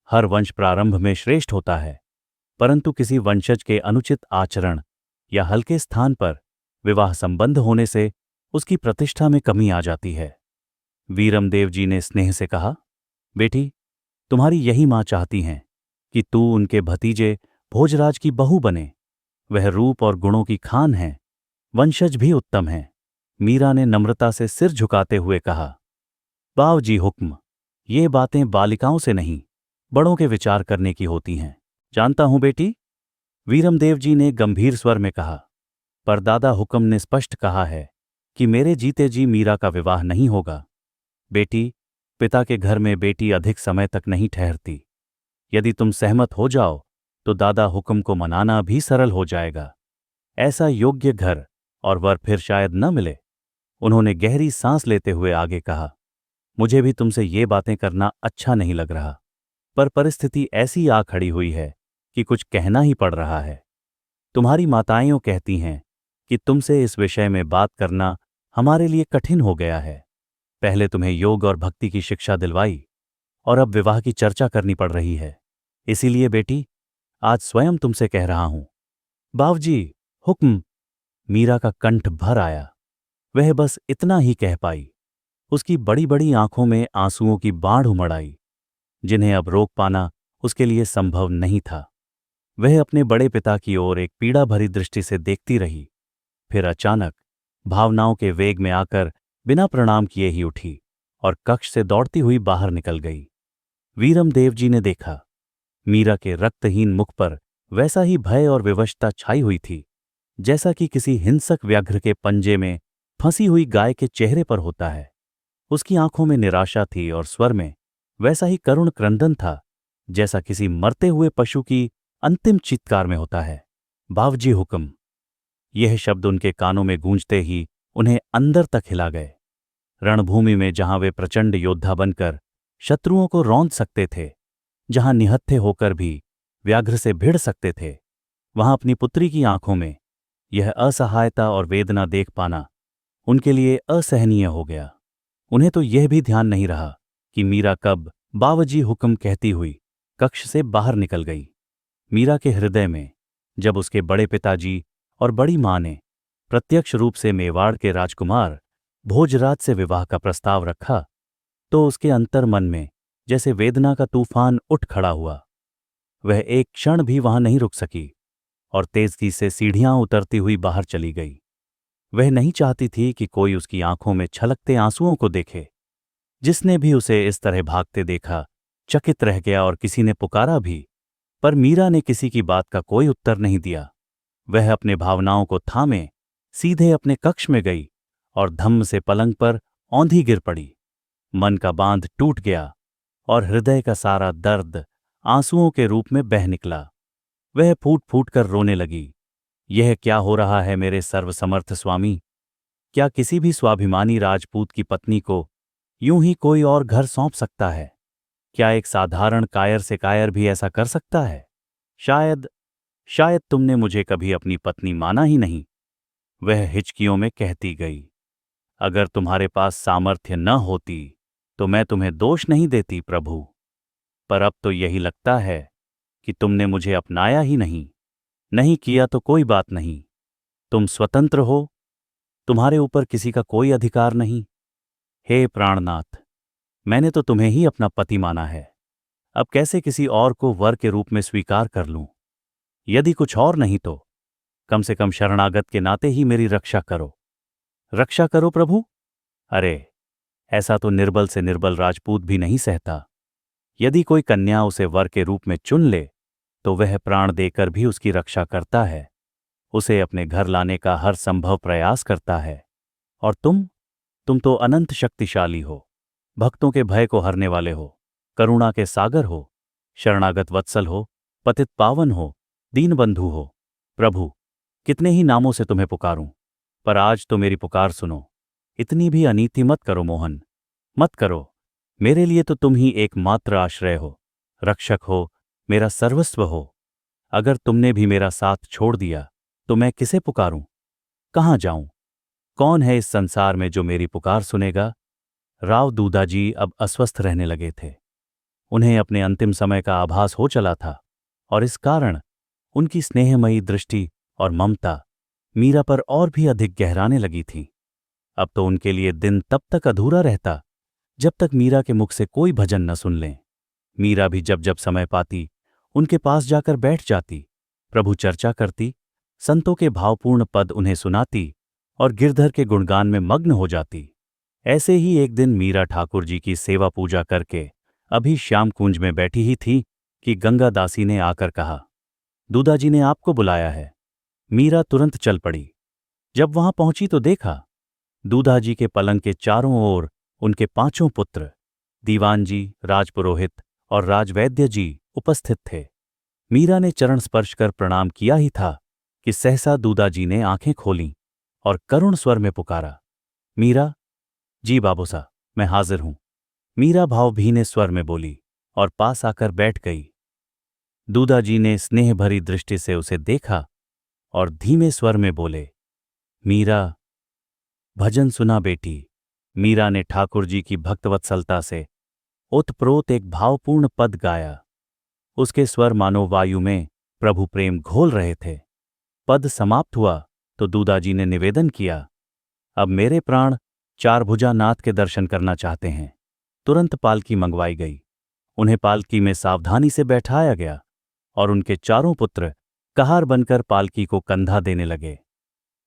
हर वंश प्रारंभ में श्रेष्ठ होता है, परंतु किसी वंशज के अनुचित आचरण या हल्के स्थान पर विवाह संबंध होने से उसकी प्रतिष्ठा में कमी आ जाती है। वीरमदेव जी ने स्नेह से कहा, बेटी, तुम्हारी यही मां चाहती हैं कि तू उनके भतीजे भोजराज की बहू बने। वह रूप और गुणों की खान है, वंशज भी उत्तम है। मीरा ने नम्रता से सिर झुकाते हुए कहा, बावजी हुक्म, ये बातें बालिकाओं से नहीं, बड़ों के विचार करने की होती हैं। जानता हूं बेटी, वीरमदेव जी ने गंभीर स्वर में कहा, पर दादा हुक्म ने स्पष्ट कहा है कि मेरे जीते जी मीरा का विवाह नहीं होगा। बेटी, पिता के घर में बेटी अधिक समय तक नहीं ठहरती। यदि तुम सहमत हो जाओ तो दादा हुक्म को मनाना भी सरल हो जाएगा। ऐसा योग्य घर और वर फिर शायद न मिले। उन्होंने गहरी सांस लेते हुए आगे कहा, मुझे भी तुमसे ये बातें करना अच्छा नहीं लग रहा, पर परिस्थिति ऐसी आ खड़ी हुई है कि कुछ कहना ही पड़ रहा है। तुम्हारी माताएं कहती हैं कि तुमसे इस विषय में बात करना हमारे लिए कठिन हो गया है। पहले तुम्हें योग और भक्ति की शिक्षा दिलवाई और अब विवाह की चर्चा करनी पड़ रही है। इसीलिए बेटी, आज स्वयं तुमसे कह रहा हूं। बावजी हुक्म। मीरा का कंठ भर आया। वह बस इतना ही कह पाई। उसकी बड़ी बड़ी आंखों में आंसुओं की बाढ़ उमड़ आई, जिन्हें अब रोक पाना उसके लिए संभव नहीं था। वह अपने बड़े पिता की ओर एक पीड़ा भरी दृष्टि से देखती रही, फिर अचानक भावनाओं के वेग में आकर बिना प्रणाम किए ही उठी और कक्ष से दौड़ती हुई बाहर निकल गई। वीरमदेव जी ने देखा, मीरा के रक्तहीन मुख पर वैसा ही भय और विवशता छाई हुई थी जैसा कि किसी हिंसक व्याघ्र के पंजे में फंसी हुई गाय के चेहरे पर होता है। उसकी आंखों में निराशा थी और स्वर में वैसा ही करुण क्रंदन था जैसा किसी मरते हुए पशु की अंतिम चीत्कार में होता है। बावजी हुक्म। यह शब्द उनके कानों में गूंजते ही उन्हें अंदर तक हिला गए। रणभूमि में जहां वे प्रचंड योद्धा बनकर शत्रुओं को रौंद सकते थे, जहां निहत्थे होकर भी व्याघ्र से भिड़ सकते थे, वहां अपनी पुत्री की आंखों में यह असहायता और वेदना देख पाना उनके लिए असहनीय हो गया। उन्हें तो यह भी ध्यान नहीं रहा कि मीरा कब बावजी हुक्म कहती हुई कक्ष से बाहर निकल गई। मीरा के हृदय में जब उसके बड़े पिताजी और बड़ी मां ने प्रत्यक्ष रूप से मेवाड़ के राजकुमार भोजराज से विवाह का प्रस्ताव रखा, तो उसके अंतर मन में जैसे वेदना का तूफान उठ खड़ा हुआ। वह एक क्षण भी वहां नहीं रुक सकी और तेजी से सीढ़ियां उतरती हुई बाहर चली गई। वह नहीं चाहती थी कि कोई उसकी आंखों में छलकते आंसुओं को देखे। जिसने भी उसे इस तरह भागते देखा चकित रह गया और किसी ने पुकारा भी, पर मीरा ने किसी की बात का कोई उत्तर नहीं दिया। वह अपने भावनाओं को थामे सीधे अपने कक्ष में गई और धम्म से पलंग पर औंधी गिर पड़ी। मन का बांध टूट गया और हृदय का सारा दर्द आंसुओं के रूप में बह निकला। वह फूट फूट कर रोने लगी। यह क्या हो रहा है मेरे सर्वसमर्थ स्वामी? क्या किसी भी स्वाभिमानी राजपूत की पत्नी को यूं ही कोई और घर सौंप सकता है? क्या एक साधारण कायर से कायर भी ऐसा कर सकता है? शायद तुमने मुझे कभी अपनी पत्नी माना ही नहीं, वह हिचकियों में कहती गई। अगर तुम्हारे पास सामर्थ्य न होती तो मैं तुम्हें दोष नहीं देती प्रभु, पर अब तो यही लगता है कि तुमने मुझे अपनाया ही नहीं किया तो कोई बात नहीं। तुम स्वतंत्र हो, तुम्हारे ऊपर किसी का कोई अधिकार नहीं। हे प्राणनाथ, मैंने तो तुम्हें ही अपना पति माना है, अब कैसे किसी और को वर के रूप में स्वीकार कर लूं? यदि कुछ और नहीं तो कम से कम शरणागत के नाते ही मेरी रक्षा करो। रक्षा करो प्रभु? अरे, ऐसा तो निर्बल से निर्बल राजपूत भी नहीं सहता। यदि कोई कन्या उसे वर के रूप में चुन ले तो वह प्राण देकर भी उसकी रक्षा करता है, उसे अपने घर लाने का हर संभव प्रयास करता है। और तुम तो अनंत शक्तिशाली हो, भक्तों के भय को हरने वाले हो, करुणा के सागर हो, शरणागत वत्सल हो, पतित पावन हो, दीनबंधु हो। प्रभु, कितने ही नामों से तुम्हें पुकारूं, पर आज तो मेरी पुकार सुनो। इतनी भी अनीति मत करो मोहन, मत करो। मेरे लिए तो तुम ही एकमात्र आश्रय हो, रक्षक हो, मेरा सर्वस्व हो। अगर तुमने भी मेरा साथ छोड़ दिया तो मैं किसे पुकारूं? कहाँ जाऊं? कौन है इस संसार में जो मेरी पुकार सुनेगा? राव दूदाजी अब अस्वस्थ रहने लगे थे। उन्हें अपने अंतिम समय का आभास हो चला था और इस कारण उनकी स्नेहमयी दृष्टि और ममता मीरा पर और भी अधिक गहराने लगी थी। अब तो उनके लिए दिन तब तक अधूरा रहता जब तक मीरा के मुख से कोई भजन न सुन लें। मीरा भी जब जब समय पाती उनके पास जाकर बैठ जाती, प्रभु चर्चा करती, संतों के भावपूर्ण पद उन्हें सुनाती और गिरधर के गुणगान में मग्न हो जाती। ऐसे ही एक दिन मीरा ठाकुर जी की सेवा पूजा करके अभी श्याम कुंज में बैठी ही थी कि गंगा दासी ने आकर कहा, दूदाजी ने आपको बुलाया है। मीरा तुरंत चल पड़ी। जब वहां पहुंची तो देखा दूदाजी के पलंग के चारों ओर उनके 5 पुत्र दीवान जी, राजपुरोहित और राजवैद्य जी उपस्थित थे। मीरा ने चरण स्पर्श कर प्रणाम किया ही था कि सहसा दूदाजी ने आंखें खोलीं और करुण स्वर में पुकारा, मीरा। जी बाबूसा, मैं हाजिर हूं। मीरा भावभीने स्वर में बोली और पास आकर बैठ गई। दूदाजी ने स्नेह भरी दृष्टि से उसे देखा और धीमे स्वर में बोले, मीरा, भजन सुना बेटी। मीरा ने ठाकुर जी की भक्तवत्सलता से ओतप्रोत एक भावपूर्ण पद गाया। उसके स्वर मानो वायु में प्रभु प्रेम घोल रहे थे। पद समाप्त हुआ तो दूदाजी ने निवेदन किया, अब मेरे प्राण चारभुजा नाथ के दर्शन करना चाहते हैं। तुरंत पालकी मंगवाई गई। उन्हें पालकी में सावधानी से बैठाया गया और उनके चारों पुत्र कहार बनकर पालकी को कंधा देने लगे।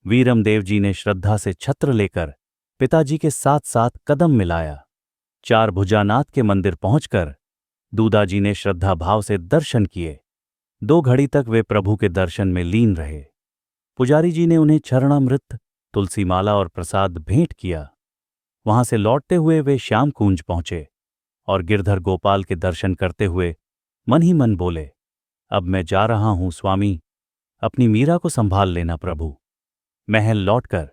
वीरमदेव जी ने श्रद्धा से छत्र लेकर पिताजी के साथ साथ कदम मिलाया। चारभुजानाथ के मंदिर पहुंचकर दूदाजी ने श्रद्धा भाव से दर्शन किए। 2 घड़ी तक वे प्रभु के दर्शन में लीन रहे। पुजारी जी ने उन्हें चरणामृत, तुलसी माला और प्रसाद भेंट किया। वहां से लौटते हुए वे श्याम कुंज पहुंचे और गिरधर गोपाल के दर्शन करते हुए मन ही मन बोले, अब मैं जा रहा हूं स्वामी, अपनी मीरा को संभाल लेना प्रभु। महल लौटकर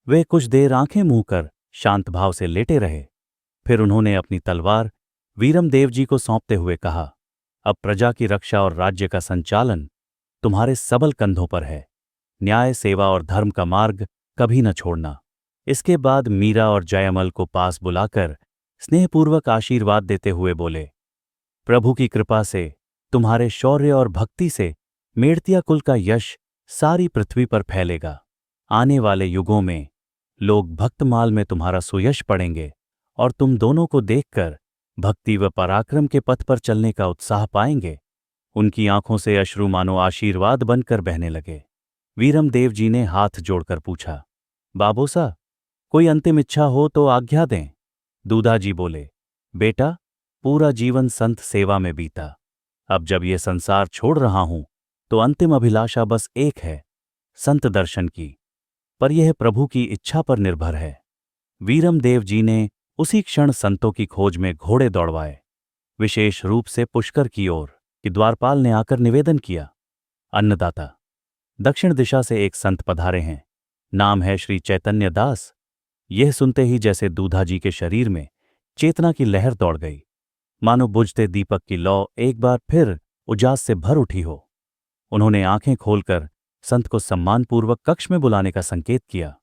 वे कुछ देर आंखें मूंद कर शांत भाव से लेटे रहे। फिर उन्होंने अपनी तलवार वीरमदेव जी को सौंपते हुए कहा, अब प्रजा की रक्षा और राज्य का संचालन तुम्हारे सबल कंधों पर है। न्याय, सेवा और धर्म का मार्ग कभी न छोड़ना। इसके बाद मीरा और जयमल को पास बुलाकर स्नेहपूर्वक आशीर्वाद देते हुए बोले, प्रभु की कृपा से, तुम्हारे शौर्य और भक्ति से मेड़तिया कुल का यश सारी पृथ्वी पर फैलेगा। आने वाले युगों में लोग भक्तमाल में तुम्हारा सुयश पढ़ेंगे और तुम दोनों को देखकर भक्ति व पराक्रम के पथ पर चलने का उत्साह पाएंगे। उनकी आंखों से अश्रु मानो आशीर्वाद बनकर बहने लगे। वीरमदेव जी ने हाथ जोड़कर पूछा, बाबूसा, कोई अंतिम इच्छा हो तो आज्ञा दें। दूदाजी बोले, बेटा, पूरा जीवन संत सेवा में बीता। अब जब ये संसार छोड़ रहा हूं तो अंतिम अभिलाषा बस एक है, संत दर्शन की। पर यह प्रभु की इच्छा पर निर्भर है। वीरमदेव जी ने उसी क्षण संतों की खोज में घोड़े दौड़वाए, विशेष रूप से पुष्कर की ओर, कि द्वारपाल ने आकर निवेदन किया, अन्नदाता, दक्षिण दिशा से एक संत पधारे हैं, नाम है श्री चैतन्य दास। यह सुनते ही जैसे दूधाजी के शरीर में चेतना की लहर दौड़ गई, मानो बुझते दीपक की लौ एक बार फिर उजास से भर उठी हो। उन्होंने आंखें खोलकर संत को सम्मानपूर्वक कक्ष में बुलाने का संकेत किया।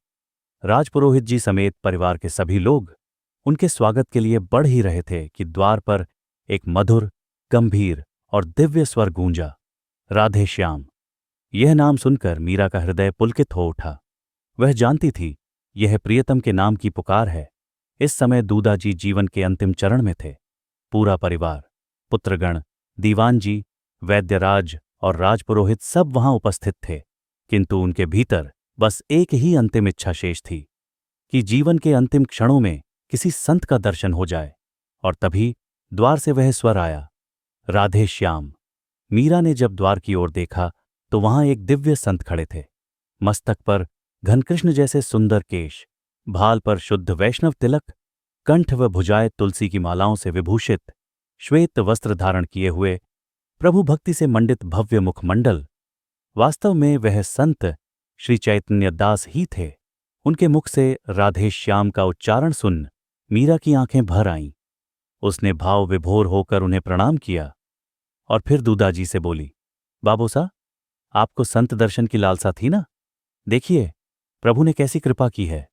राजपुरोहित जी समेत परिवार के सभी लोग उनके स्वागत के लिए बढ़ ही रहे थे कि द्वार पर एक मधुर, गंभीर और दिव्य स्वर गूंजा, राधे श्याम। यह नाम सुनकर मीरा का हृदय पुलकित हो उठा। वह जानती थी यह प्रियतम के नाम की पुकार है। इस समय दूदाजी जीवन के अंतिम चरण में थे। पूरा परिवार, पुत्रगण, दीवान जी, वैद्यराज और राजपुरोहित सब वहां उपस्थित थे, किंतु उनके भीतर बस एक ही अंतिम इच्छा शेष थी कि जीवन के अंतिम क्षणों में किसी संत का दर्शन हो जाए। और तभी द्वार से वह स्वर आया, राधे श्याम। मीरा ने जब द्वार की ओर देखा तो वहां एक दिव्य संत खड़े थे। मस्तक पर घनकृष्ण जैसे सुंदर केश, भाल पर शुद्ध वैष्णव तिलक, कंठ व भुजाएं तुलसी की मालाओं से विभूषित, श्वेत वस्त्र धारण किए हुए, प्रभु भक्ति से मंडित भव्य मुखमंडल। वास्तव में वह संत श्री चैतन्य दास ही थे। उनके मुख से राधे श्याम का उच्चारण सुन मीरा की आंखें भर आईं। उसने भाव विभोर होकर उन्हें प्रणाम किया और फिर दूदाजी से बोली, बाबूसा, आपको संत दर्शन की लालसा थी ना? देखिए प्रभु ने कैसी कृपा की है।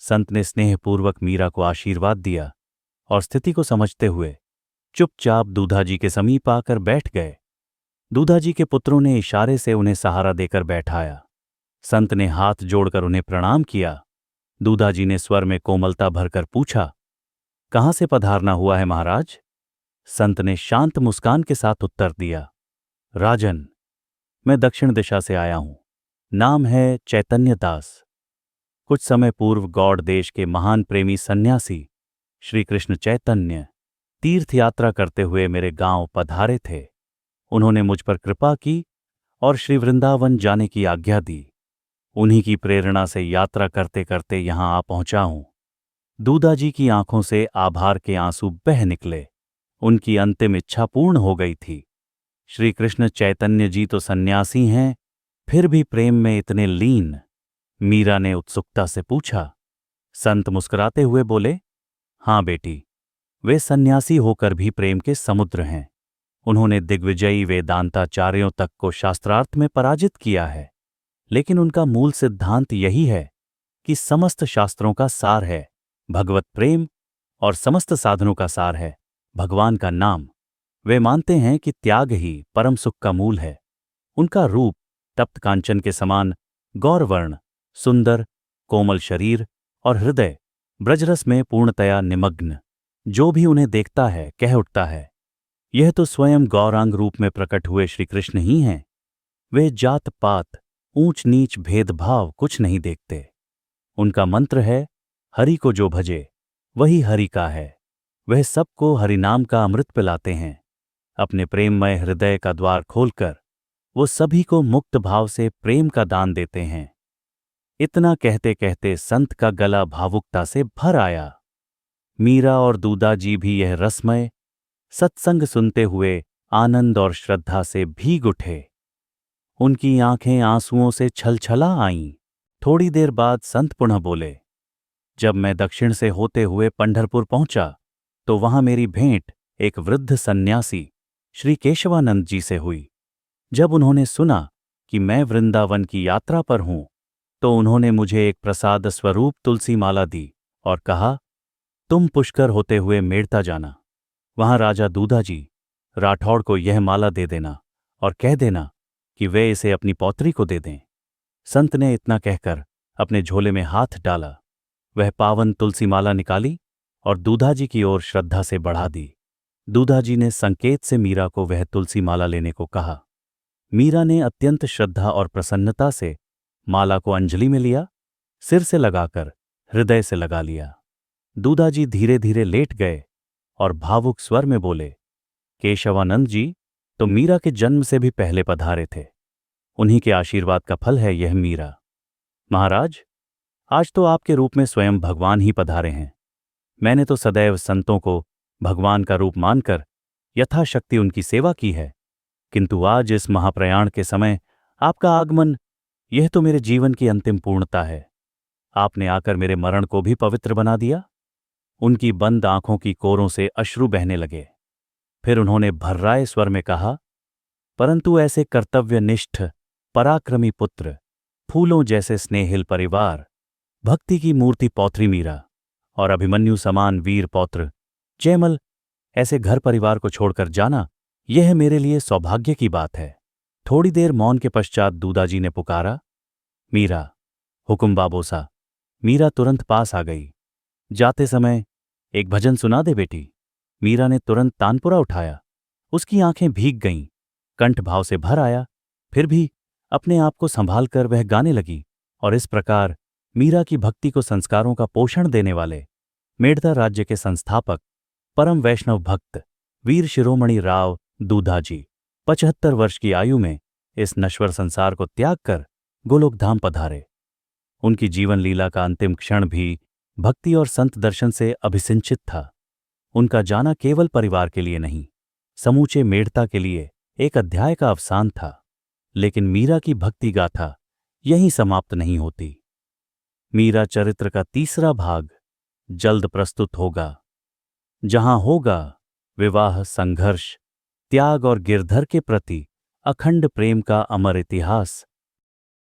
संत ने स्नेहपूर्वक मीरा को आशीर्वाद दिया और स्थिति को समझते हुए चुपचाप दूधाजी के समीप आकर बैठ गए। दूधाजी के पुत्रों ने इशारे से उन्हें सहारा देकर बैठाया। संत ने हाथ जोड़कर उन्हें प्रणाम किया दूधाजी ने स्वर में कोमलता भरकर पूछा, कहाँ से पधारना हुआ है महाराज? संत ने शांत मुस्कान के साथ उत्तर दिया, राजन, मैं दक्षिण दिशा से आया हूं। नाम है चैतन्य दास। कुछ समय पूर्व गौड़ देश के महान प्रेमी सन्यासी श्री कृष्ण चैतन्य तीर्थ यात्रा करते हुए मेरे गांव पधारे थे। उन्होंने मुझ पर कृपा की और श्री वृंदावन जाने की आज्ञा दी। उन्हीं की प्रेरणा से यात्रा करते करते यहां आ पहुंचा हूं। दूधाजी की आंखों से आभार के आंसू बह निकले। उनकी अंतिम इच्छा पूर्ण हो गई थी। श्री कृष्ण चैतन्य जी तो सन्यासी हैं, फिर भी प्रेम में इतने लीन? मीरा ने उत्सुकता से पूछा। संत मुस्कुराते हुए बोले, हां बेटी, वे सन्यासी होकर भी प्रेम के समुद्र हैं। उन्होंने दिग्विजयी वेदांताचार्यों तक को शास्त्रार्थ में पराजित किया है, लेकिन उनका मूल सिद्धांत यही है कि समस्त शास्त्रों का सार है भगवत प्रेम और समस्त साधनों का सार है भगवान का नाम। वे मानते हैं कि त्याग ही परम सुख का मूल है। उनका रूप तप्त कांचन के समान गौरवर्ण, सुंदर, कोमल शरीर और हृदय ब्रजरस में पूर्णतया निमग्न। जो भी उन्हें देखता है कह उठता है, यह तो स्वयं गौरांग रूप में प्रकट हुए श्री कृष्ण ही हैं। वे जात पात, ऊंच नीच भेदभाव कुछ नहीं देखते। उनका मंत्र है, हरि को जो भजे वही हरि का है। वह सबको हरिनाम का अमृत पिलाते हैं। अपने प्रेममय हृदय का द्वार खोलकर वो सभी को मुक्त भाव से प्रेम का दान देते हैं। इतना कहते कहते संत का गला भावुकता से भर आया। मीरा और दूधाजी भी यह रसमय सत्संग सुनते हुए आनंद और श्रद्धा से भीग उठे। उनकी आंखें आंसुओं से छलछला आईं। थोड़ी देर बाद संत पुनः बोले, जब मैं दक्षिण से होते हुए पंढरपुर पहुंचा तो वहां मेरी भेंट एक वृद्ध सन्यासी श्री केशवानंद जी से हुई। जब उन्होंने सुना कि मैं वृंदावन की यात्रा पर हूं तो उन्होंने मुझे एक प्रसाद स्वरूप तुलसी माला दी और कहा, तुम पुष्कर होते हुए मेड़ता जाना। वहां राजा दूधाजी राठौड़ को यह माला दे देना और कह देना कि वे इसे अपनी पौत्री को दे दें। संत ने इतना कहकर अपने झोले में हाथ डाला। वह पावन तुलसी माला निकाली और दूधाजी की ओर श्रद्धा से बढ़ा दी। दूधाजी ने संकेत से मीरा को वह तुलसी माला लेने को कहा। मीरा ने अत्यंत श्रद्धा और प्रसन्नता से माला को अंजलि में लिया, सिर से लगाकर हृदय से लगा लिया। दूधाजी धीरे धीरे लेट गए और भावुक स्वर में बोले, केशवानंद जी तो मीरा के जन्म से भी पहले पधारे थे। उन्हीं के आशीर्वाद का फल है यह मीरा। महाराज, आज तो आपके रूप में स्वयं भगवान ही पधारे हैं। मैंने तो सदैव संतों को भगवान का रूप मानकर यथाशक्ति उनकी सेवा की है, किंतु आज इस महाप्रयाण के समय आपका आगमन, यह तो मेरे जीवन की अंतिम पूर्णता है। आपने आकर मेरे मरण को भी पवित्र बना दिया। उनकी बंद आंखों की कोरों से अश्रु बहने लगे। फिर उन्होंने भर्राए स्वर में कहा, परंतु ऐसे कर्तव्यनिष्ठ पराक्रमी पुत्र, फूलों जैसे स्नेहिल परिवार, भक्ति की मूर्ति पौत्री मीरा और अभिमन्यु समान वीर पौत्र जयमल, ऐसे घर परिवार को छोड़कर जाना, यह मेरे लिए सौभाग्य की बात है। थोड़ी देर मौन के पश्चात दूधाजी ने पुकारा, मीरा, हुकुम बाबोसा। मीरा तुरंत पास आ गई। जाते समय एक भजन सुना दे बेटी। मीरा ने तुरंत तानपुरा उठाया। उसकी आंखें भीग गईं, कंठ भाव से भर आया। फिर भी अपने आप को संभालकर वह गाने लगी और इस प्रकार मीरा की भक्ति को संस्कारों का पोषण देने वाले मेड़ता राज्य के संस्थापक परम वैष्णव भक्त वीर शिरोमणि राव दूधाजी 75 वर्ष की आयु में इस नश्वर संसार को त्याग कर गोलोकधाम पधारे। उनकी जीवन लीला का अंतिम क्षण भी भक्ति और संत दर्शन से अभिसिंचित था। उनका जाना केवल परिवार के लिए नहीं, समूचे मेड़ता के लिए एक अध्याय का अवसान था। लेकिन मीरा की भक्ति गाथा यहीं समाप्त नहीं होती। मीरा चरित्र का तीसरा भाग जल्द प्रस्तुत होगा, जहां होगा विवाह, संघर्ष, त्याग और गिरधर के प्रति अखंड प्रेम का अमर इतिहास।